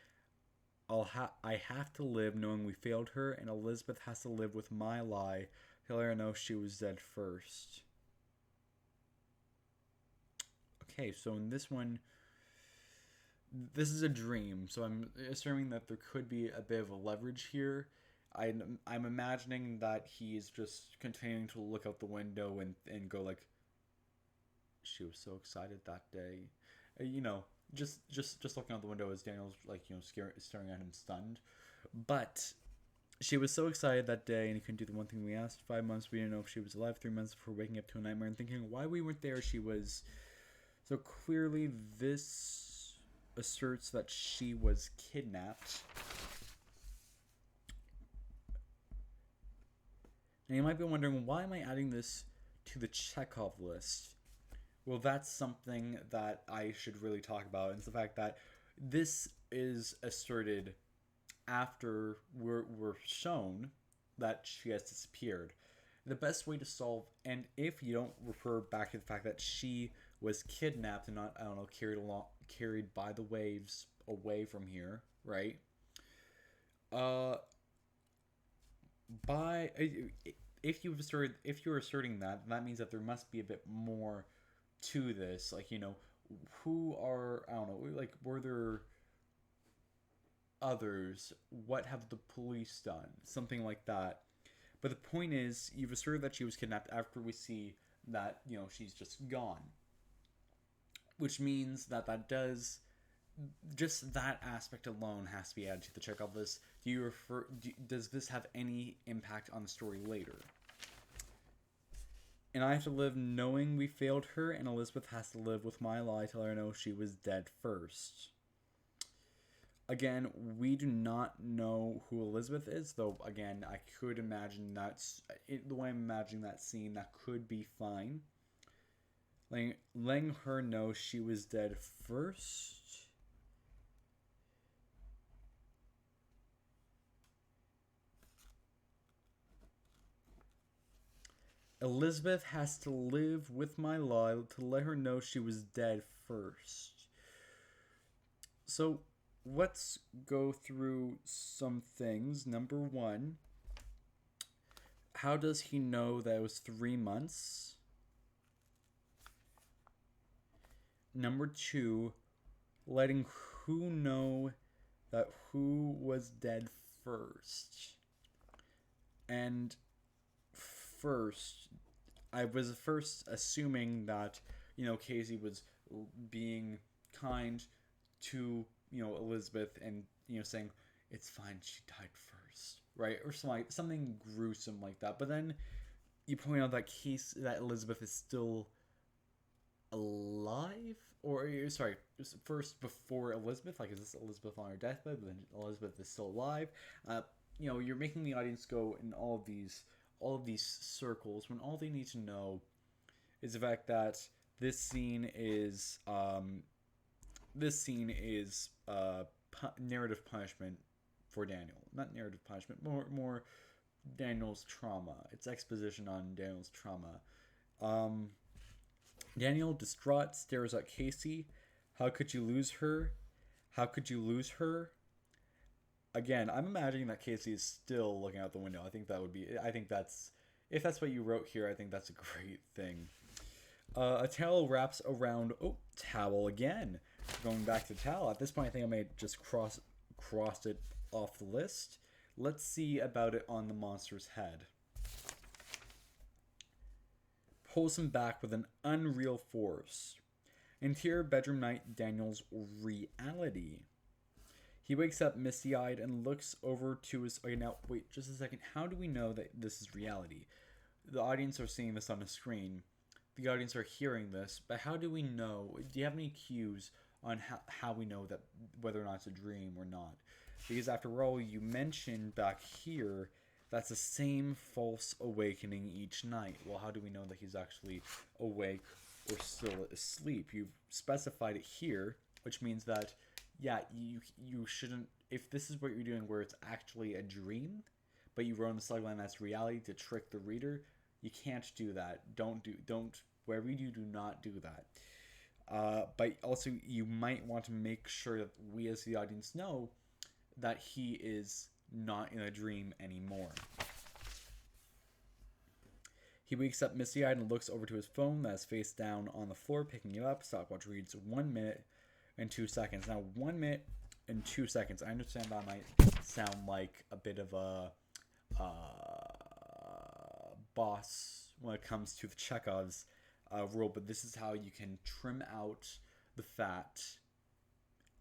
I have to live knowing we failed her, and Elizabeth has to live with my lie. Tell her I know she was dead first. Okay, so in this one, this is a dream, so I'm assuming that there could be a bit of a leverage here. I'm imagining that he's just continuing to look out the window and go like, she was so excited that day. Just looking out the window as Daniel's like, staring at him stunned. But she was so excited that day and he couldn't do the one thing we asked. 5 months we didn't know if she was alive. 3 months before waking up to a nightmare and thinking why we weren't there. She was. So clearly this asserts that she was kidnapped. And you might be wondering, why am I adding this to the Chekhov list? Well, that's something that I should really talk about. And it's the fact that this is asserted after we're shown that she has disappeared. The best way to solve, and if you don't refer back to the fact that she was kidnapped and not, carried by the waves away from here, right? If you're asserting that, that means that there must be a bit more to this. Like, who are, I don't know, like, were there others? What have the police done? Something like that. But the point is, you've asserted that she was kidnapped after we see that, she's just gone. Which means that does, just that aspect alone has to be added to the Chekhov list. Does this have any impact on the story later? And I have to live knowing we failed her, and Elizabeth has to live with my lie till I know she was dead first. Again, we do not know who Elizabeth is, though, again, I could imagine the way I'm imagining that scene, that could be fine. Letting her know she was dead first. Elizabeth has to live with my lie to let her know she was dead first. So, let's go through some things. Number one, how does he know that it was 3 months? Number two, letting who know that who was dead first. And first, I was first assuming that, Casey was being kind to, Elizabeth and, saying, it's fine, she died first, right? Or something gruesome like that. But then you point out that Elizabeth is still alive, or sorry, first before Elizabeth, like, is this Elizabeth on her deathbed, but then Elizabeth is still alive? You're making the audience go in all of these circles when all they need to know is the fact that this scene is narrative punishment for Daniel. Not narrative punishment, more Daniel's trauma. It's exposition on Daniel's trauma. Daniel, distraught, stares at Casey. How could you lose her? How could you lose her? Again, I'm imagining that Casey is still looking out the window. If that's what you wrote here, I think that's a great thing. A towel wraps around, towel again. Going back to towel. At this point, I think I may just crossed it off the list. Let's see about it on the monster's head. Pulls him back with an unreal force. Interior bedroom night, Daniel's reality. He wakes up misty-eyed and looks over to his... Okay, now, wait, just a second. How do we know that this is reality? The audience are seeing this on the screen. The audience are hearing this, but how do we know? Do you have any cues on how we know that whether or not it's a dream or not? Because after all, you mentioned back here that's the same false awakening each night. Well, how do we know that he's actually awake or still asleep? You've specified it here, which means that, yeah, you shouldn't... If this is what you're doing where it's actually a dream, but you wrote on the slugline that's reality to trick the reader, you can't do that. Wherever you do not do that. But also, you might want to make sure that we as the audience know that he is not in a dream anymore. He wakes up misty-eyed and looks over to his phone that is face down on the floor, picking it up. Stopwatch reads 1 minute and 2 seconds. Now, 1 minute and 2 seconds. I understand that might sound like a bit of a boss when it comes to the Chekhov's rule, but this is how you can trim out the fat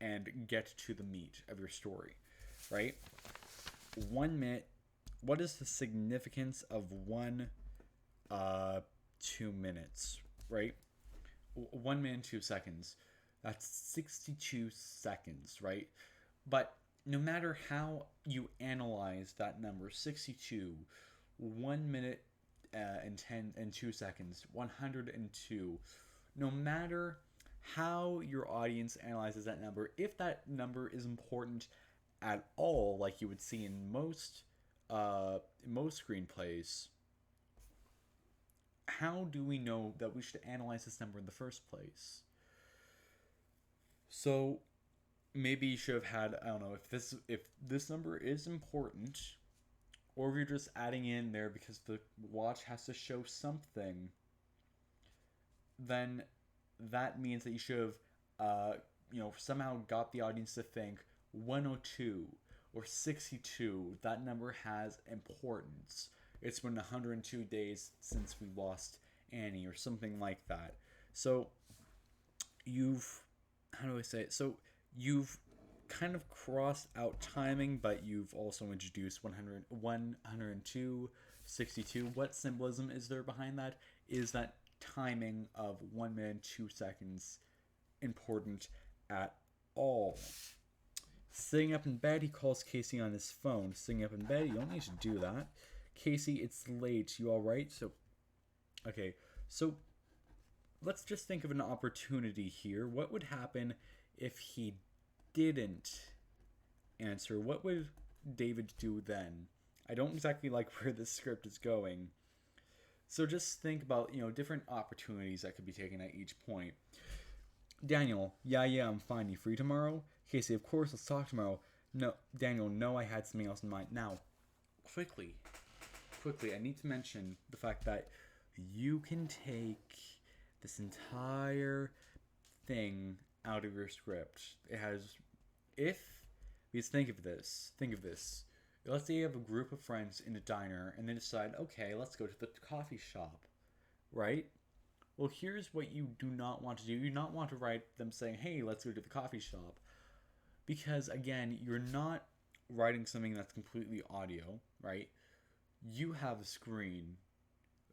and get to the meat of your story, right? 1 minute. What is the significance of 2 minutes, right? 1 minute, 2 seconds. That's 62 seconds, right? But no matter how you analyze that number, 62, 1 minute and 10 and 2 seconds, 102, no matter how your audience analyzes that number, if that number is important at all, like you would see in most screenplays, how do we know that we should analyze this number in the first place? So maybe you should have had, I don't know, if this number is important, or if you're just adding in there because the watch has to show something, then that means that you should have somehow got the audience to think 102 or 62. That number has importance. It's been 102 days since we lost Annie, or something like that. So how do I say it? So you've kind of crossed out timing, but you've also introduced 100, 102, 62. What symbolism is there behind that? Is that timing of 1 minute, 2 seconds important at all? Sitting up in bed, he calls Casey on his phone. Sitting up in bed, you don't need to do that. Casey, it's late. You alright? So let's just think of an opportunity here. What would happen if he didn't answer? What would David do then? I don't exactly like where this script is going. So just think about, different opportunities that could be taken at each point. Daniel, yeah, I'm fine. You free tomorrow? Casey, of course, let's talk tomorrow. No, Daniel, no, I had something else in mind. Now, quickly, I need to mention the fact that you can take this entire thing out of your script. It has, if, because think of this. Let's say you have a group of friends in a diner and they decide, okay, let's go to the coffee shop, right? Well, here's what you do not want to do. You do not want to write them saying, hey, let's go to the coffee shop. Because, again, you're not writing something that's completely audio, right? You have a screen,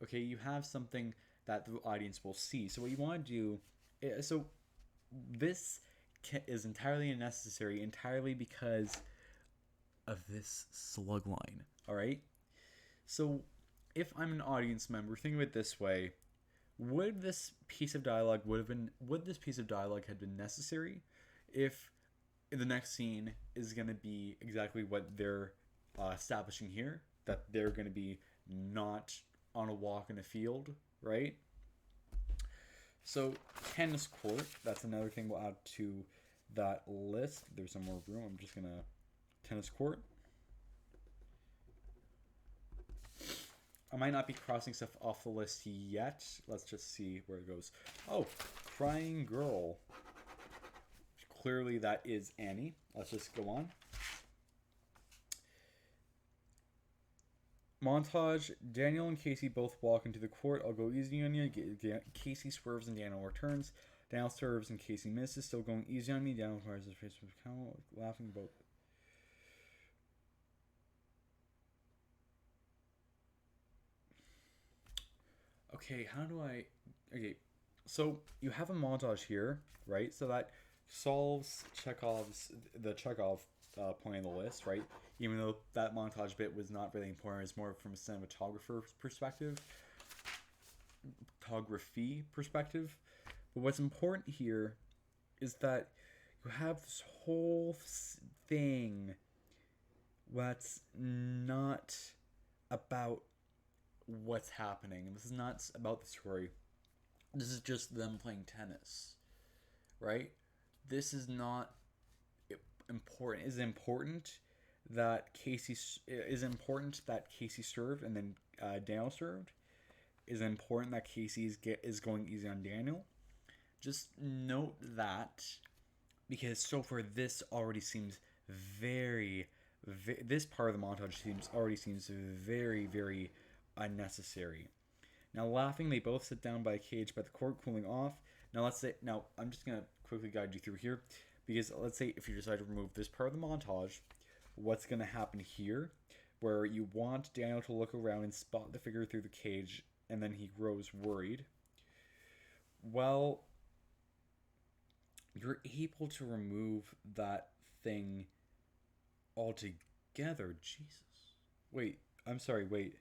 okay? You have something that the audience will see. So what you want to do so this is entirely unnecessary, entirely because of this slug line. All right. So if I'm an audience member, think of it this way: would this piece of dialogue have been necessary if the next scene is going to be exactly what they're establishing here, that they're going to be not on a walk in a field, right? So tennis court, that's another thing we'll add to that list. There's some more room. I'm just going to tennis court. I might not be crossing stuff off the list yet. Let's just see where it goes. Oh, crying girl. Clearly that is Annie. Let's just go on. Montage. Daniel and Casey both walk into the court. I'll go easy on you. Casey swerves and Daniel returns. Daniel serves and Casey misses. Still going easy on me. Daniel acquires his face with count, laughing about. Okay, how do I... Okay, so you have a montage here, right? So that solves the Chekhov point on the list, right? Even though that montage bit was not really important, it's more from a cinematographer's photography perspective. But what's important here is that you have this whole thing that's not about what's happening. This is not about the story. This is just them playing tennis, right? This is not important. Is important that Casey served and then Daniel served. Is important that Casey is going easy on Daniel. Just note that, because so far this already seems this part of the montage seems very, very unnecessary. Now, laughing, they both sit down by a cage by the court, cooling off. Now, I'm just gonna quickly guide you through here, because let's say if you decide to remove this part of the montage, what's gonna happen here, where you want Daniel to look around and spot the figure through the cage, and then he grows worried. Well, you're able to remove that thing altogether. Jesus. Wait, I'm sorry, wait.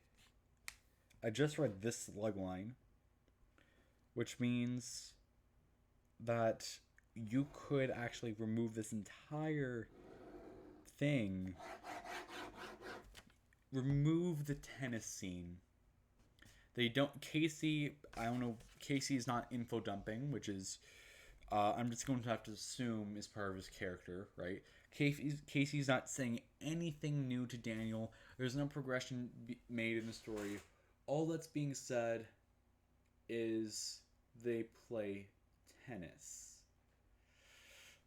I just read this slug line, which means that you could actually remove this entire thing. Remove the tennis scene. Casey is not info dumping, which is, I'm just going to have to assume is part of his character, right? Casey's not saying anything new to Daniel. There's no progression made in the story. All that's being said is they play tennis.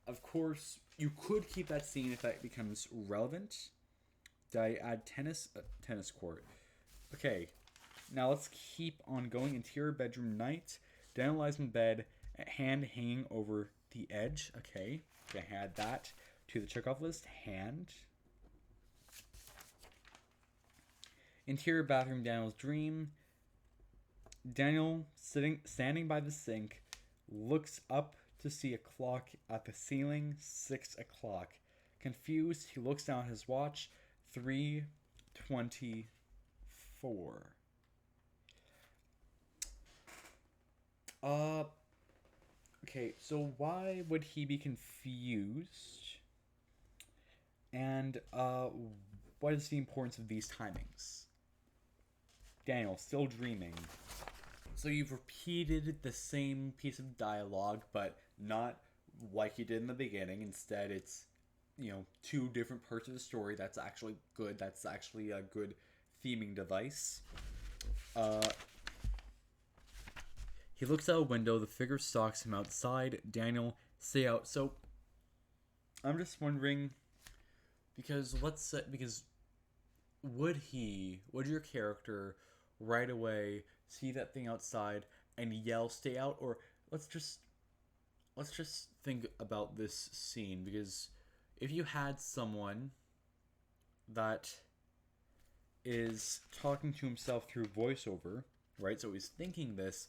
Of course, you could keep that scene if that becomes relevant. Did I add tennis court? Okay, now let's keep on going. Interior bedroom night. Daniel lies in bed, hand hanging over the edge. Okay, I add that to the checkoff list. Hand. Interior bathroom, Daniel's dream. Daniel standing by the sink, looks up to see a clock at the ceiling, 6 o'clock. Confused, he looks down at his watch, 3:24. Okay, so why would he be confused? And what is the importance of these timings? Daniel, still dreaming. So you've repeated the same piece of dialogue, but not like you did in the beginning. Instead, it's, two different parts of the story. That's actually good. That's actually a good theming device. He looks out a window. The figure stalks him outside. Daniel stay out. So I'm just wondering, because let's say, because would your character right away see that thing outside and yell stay out? Or let's just let's just think about this scene, because if you had someone that is talking to himself through voiceover, right? So he's thinking this,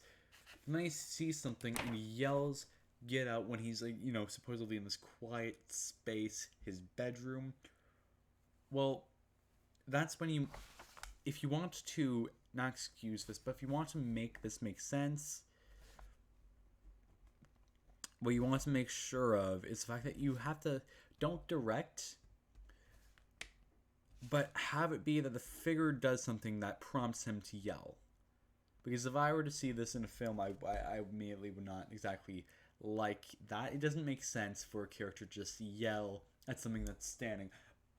and then he sees something and he yells, "Get out!" when he's like, supposedly in this quiet space, his bedroom. Well, that's when if you want to not excuse this, but if you want to make this make sense, what you want to make sure of is the fact that you have to don't direct, but have it be that the figure does something that prompts him to yell. Because if I were to see this in a film, I immediately would not exactly like that. It doesn't make sense for a character to just yell at something that's standing.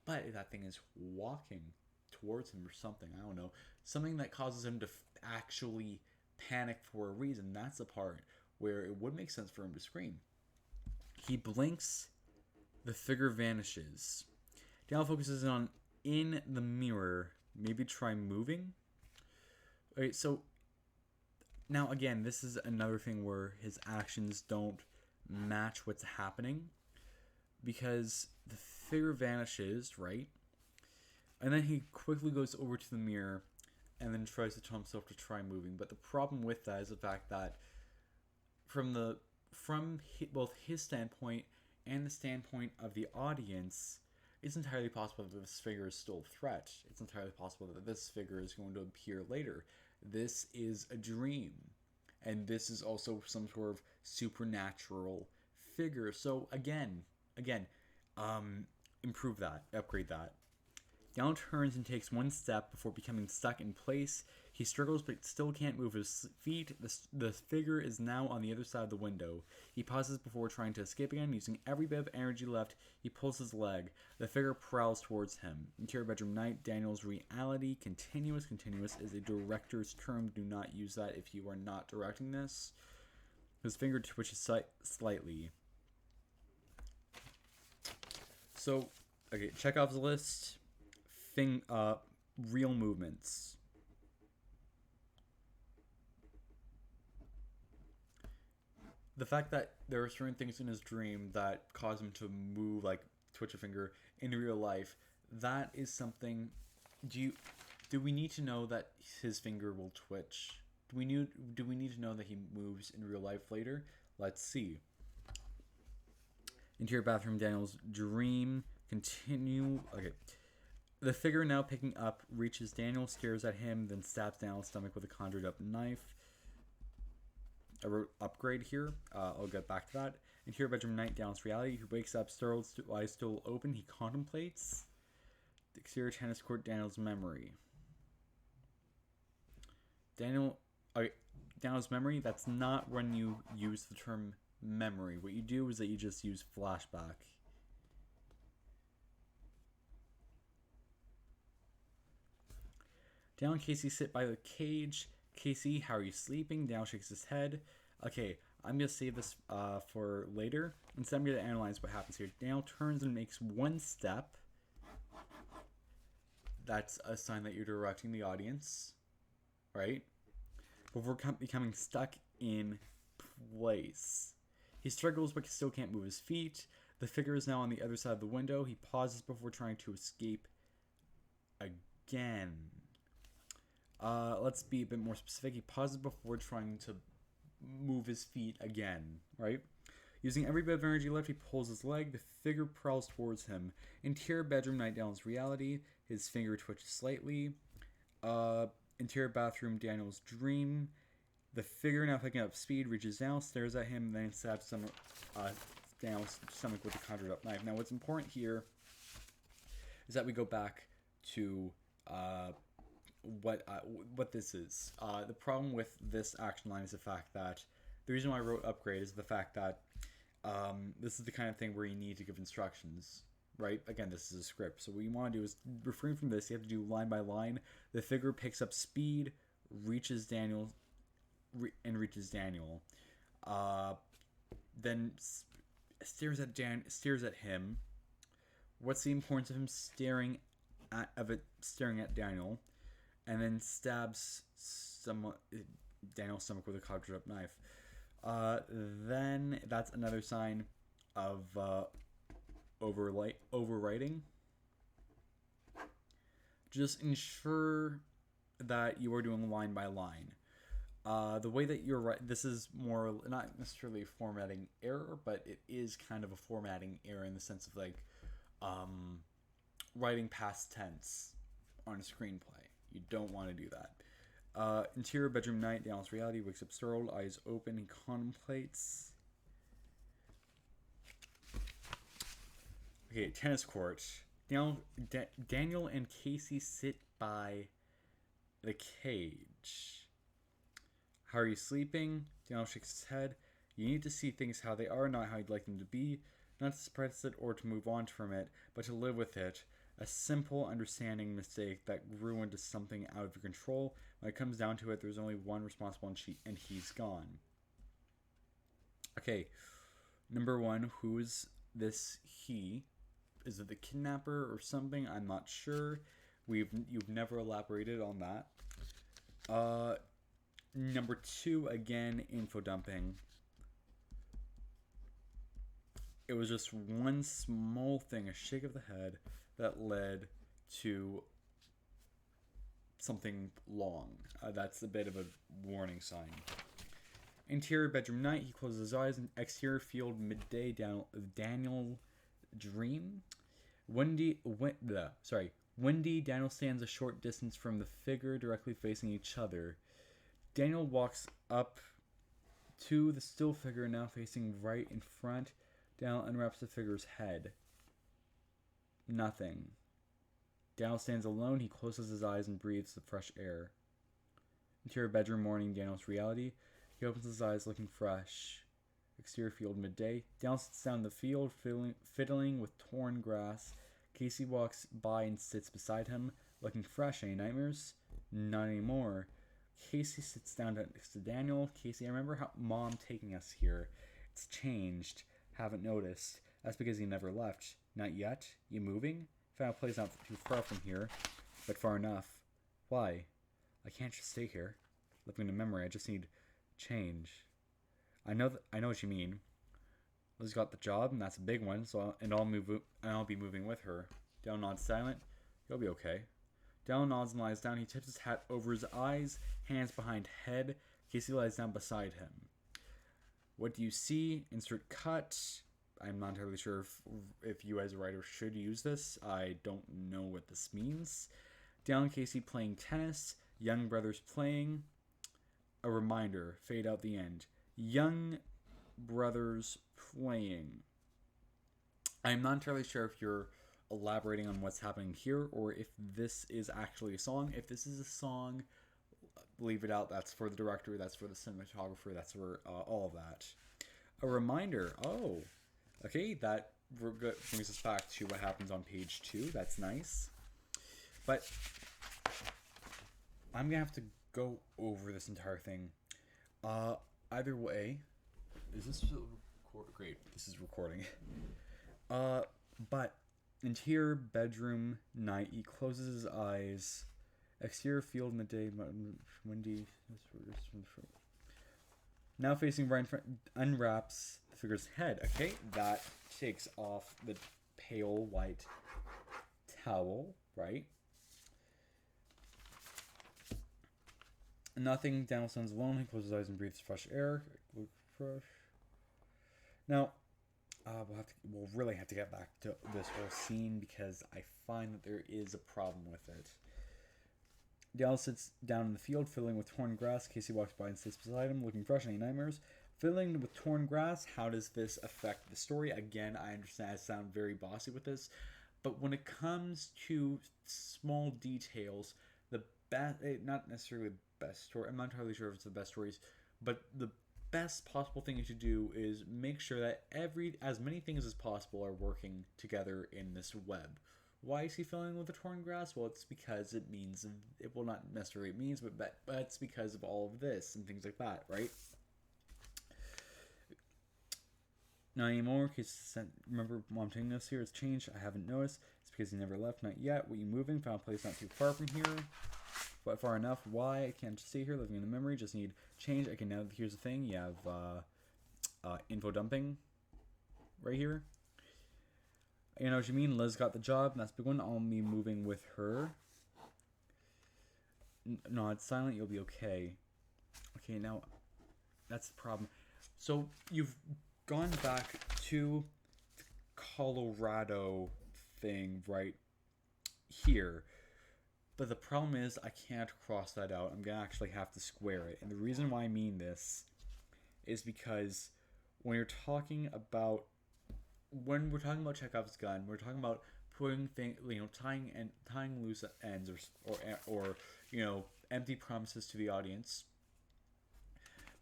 But if that thing is walking towards him or something, I don't know, something that causes him to actually panic for a reason, that's the part where it would make sense for him to scream. He blinks, the figure vanishes. Daniel focuses on in the mirror. Maybe try moving. Okay, so now again, this is another thing where his actions don't match what's happening, because the figure vanishes, right? And then he quickly goes over to the mirror and then tries to tell himself to try moving. But the problem with that is the fact that from both his standpoint and the standpoint of the audience, it's entirely possible that this figure is still a threat. It's entirely possible that this figure is going to appear later. This is a dream. And this is also some sort of supernatural figure. So again, improve that, upgrade that. Down turns and takes one step before becoming stuck in place. He struggles but still can't move his feet. The figure is now on the other side of the window. He pauses before trying to escape again. Using every bit of energy left, he pulls his leg. The figure prowls towards him. Interior bedroom night. Daniel's reality. Continuous. Continuous is a director's term. Do not use that if you are not directing this. His finger twitches slightly. So, okay, Chekhov's list. Real movements. The fact that there are certain things in his dream that cause him to move, like twitch a finger, in real life, that is something. Do we need to know that his finger will twitch? Do we need to know that he moves in real life later? Let's see. Interior bathroom, Daniel's dream. Continue. Okay. The figure, now picking up, reaches Daniel, stares at him, then stabs Daniel's stomach with a conjured up knife. I wrote upgrade here. I'll get back to that. Interior bedroom night, Daniel's reality. He wakes up, eyes still open. He contemplates. The exterior tennis court, Daniel's memory. Daniel's memory, that's not when you use the term memory. What you do is that you just use flashback. Daniel and Casey sit by the cage. Casey, how are you sleeping? Daniel shakes his head. Okay, I'm going to save this for later. Instead, I'm going to analyze what happens here. Daniel turns and makes one step. That's a sign that you're directing the audience, right? Before becoming stuck in place. He struggles but still can't move his feet. The figure is now on the other side of the window. He pauses before trying to escape again. Let's be a bit more specific. He pauses before trying to move his feet again, right? Using every bit of energy left, he pulls his leg. The figure prowls towards him. Interior bedroom, night, Daniel's reality. His finger twitches slightly. Interior bathroom, Daniel's dream. The figure, now picking up speed, reaches down, stares at him, then stabs Daniel's stomach with a conjured up knife. Now, what's important here is that we go back to what this is. The problem with this action line is the fact that the reason why I wrote upgrade is the fact that this is the kind of thing where you need to give instructions, right? Again, this is a script. So what you want to do is refrain from this. You have to do line by line. The figure picks up speed, reaches Daniel. Then stares at him. What's the importance of him staring at Daniel, and then stabs Daniel's stomach with a carved up knife. Then that's another sign of overwriting. Just ensure that you are doing line by line. The way that you're right, this is more not necessarily a formatting error, but it is kind of a formatting error in the sense of like writing past tense on a screenplay. You don't want to do that. Interior bedroom night, Daniel's reality, wakes up startled, eyes open, he contemplates. Okay, tennis court. Daniel and Casey sit by the cage. How are you sleeping? Daniel shakes his head. You need to see things how they are, not how you'd like them to be. Not to suppress it or to move on from it, but to live with it. A simple, understanding mistake that grew into something out of your control. When it comes down to it, there's only one responsible, and he's gone. Okay, number one, who is this he? Is it the kidnapper or something? I'm not sure. You've never elaborated on that. Number two, again, info dumping. It was just one small thing, a shake of the head, that led to something long. That's a bit of a warning sign. Interior bedroom night, he closes his eyes. Exterior field midday, Daniel dream. Windy, Daniel stands a short distance from the figure directly facing each other. Daniel walks up to the still figure now facing right in front. Daniel unwraps the figure's head. Nothing. Daniel stands alone. He closes his eyes and breathes the fresh air. Interior bedroom morning, Daniel's reality. He opens his eyes looking fresh. Exterior field midday. Daniel sits down in the field, fiddling with torn grass. Casey walks by and sits beside him, looking fresh. Any nightmares? Not anymore. Casey sits down next to Daniel. Casey, I remember how Mom taking us here. It's changed. Haven't noticed. That's because he never left. Not yet? You moving? Found a place not too far from here, but far enough. Why? I can't just stay here. Living in memory, I just need change. I know what you mean. Liz got the job, and that's a big one. I'll be moving with her. Dale nods silent. You'll be okay. Dale nods and lies down. He tips his hat over his eyes, hands behind head. Casey lies down beside him. What do you see? Insert cut. I'm not entirely sure if you as a writer should use this. I don't know what this means. Dale and Casey playing tennis. Young brothers playing. A reminder. Fade out the end. Young brothers playing. I'm not entirely sure if you're elaborating on what's happening here or if this is actually a song. If this is a song, leave it out. That's for the director. That's for the cinematographer. That's for all of that. A reminder. Oh, okay. That brings us back to what happens on page 2. That's nice. But I'm going to have to go over this entire thing. Either way, is this great? This is recording. But interior bedroom night. He closes his eyes. Exterior field in the day. Windy. Now facing right in front. Unwraps the figure's head. Okay, that takes off the pale white towel. Right. Nothing. Daniel stands alone. He closes his eyes and breathes fresh air. Fresh. Now, we'll really have to get back to this whole scene because I find that there is a problem with it. Daniel sits down in the field, fiddling with torn grass. Casey walks by and sits beside him, looking fresh. Any nightmares? Fiddling with torn grass. How does this affect the story? Again, I understand I sound very bossy with this, but when it comes to small details, the best, not necessarily the best story. I'm not entirely sure if it's the best stories, but the best possible thing to do is make sure that as many things as possible are working together in this web. Why is he filling with the torn grass? Well, it's because it means, it will not necessarily means, but it's because of all of this and things like that, right? Not anymore. Case remember, while I'm taking this here, it's changed. I haven't noticed. It's because he never left. Not yet. What you moving? Found a place not too far from here, but far enough. Why? I can't just stay here living in the memory. Just need change. Okay, now here's the thing. You have info dumping right here. You know what you mean? Liz got the job. And that's a big one. I'll be moving with her. No, it's silent. You'll be okay. Okay, now that's the problem. So you've gone back to the Colorado thing right here. But the problem is I can't cross that out. I'm going to actually have to square it. And the reason why I mean this is because when you're talking about when we're talking about Chekhov's gun, we're talking about putting things, tying loose ends or empty promises to the audience.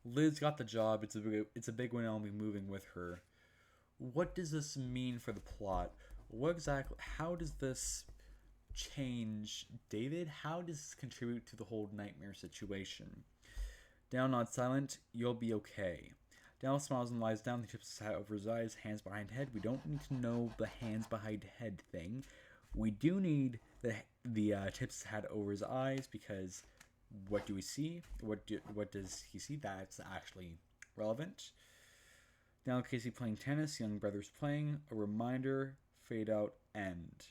Liz got the job. It's a big win. I'll be moving with her. What does this mean for the plot? How does this change David? How does this contribute to the whole nightmare situation? Down, not silent. You'll be okay. Daniel smiles and lies down. He tips his hat over his eyes, hands behind head. We don't need to know the hands behind head thing. We do need the tips his hat over his eyes, because what do we see? What does he see? That's actually relevant. Now Casey playing tennis. Young brothers playing. A reminder. Fade out. End.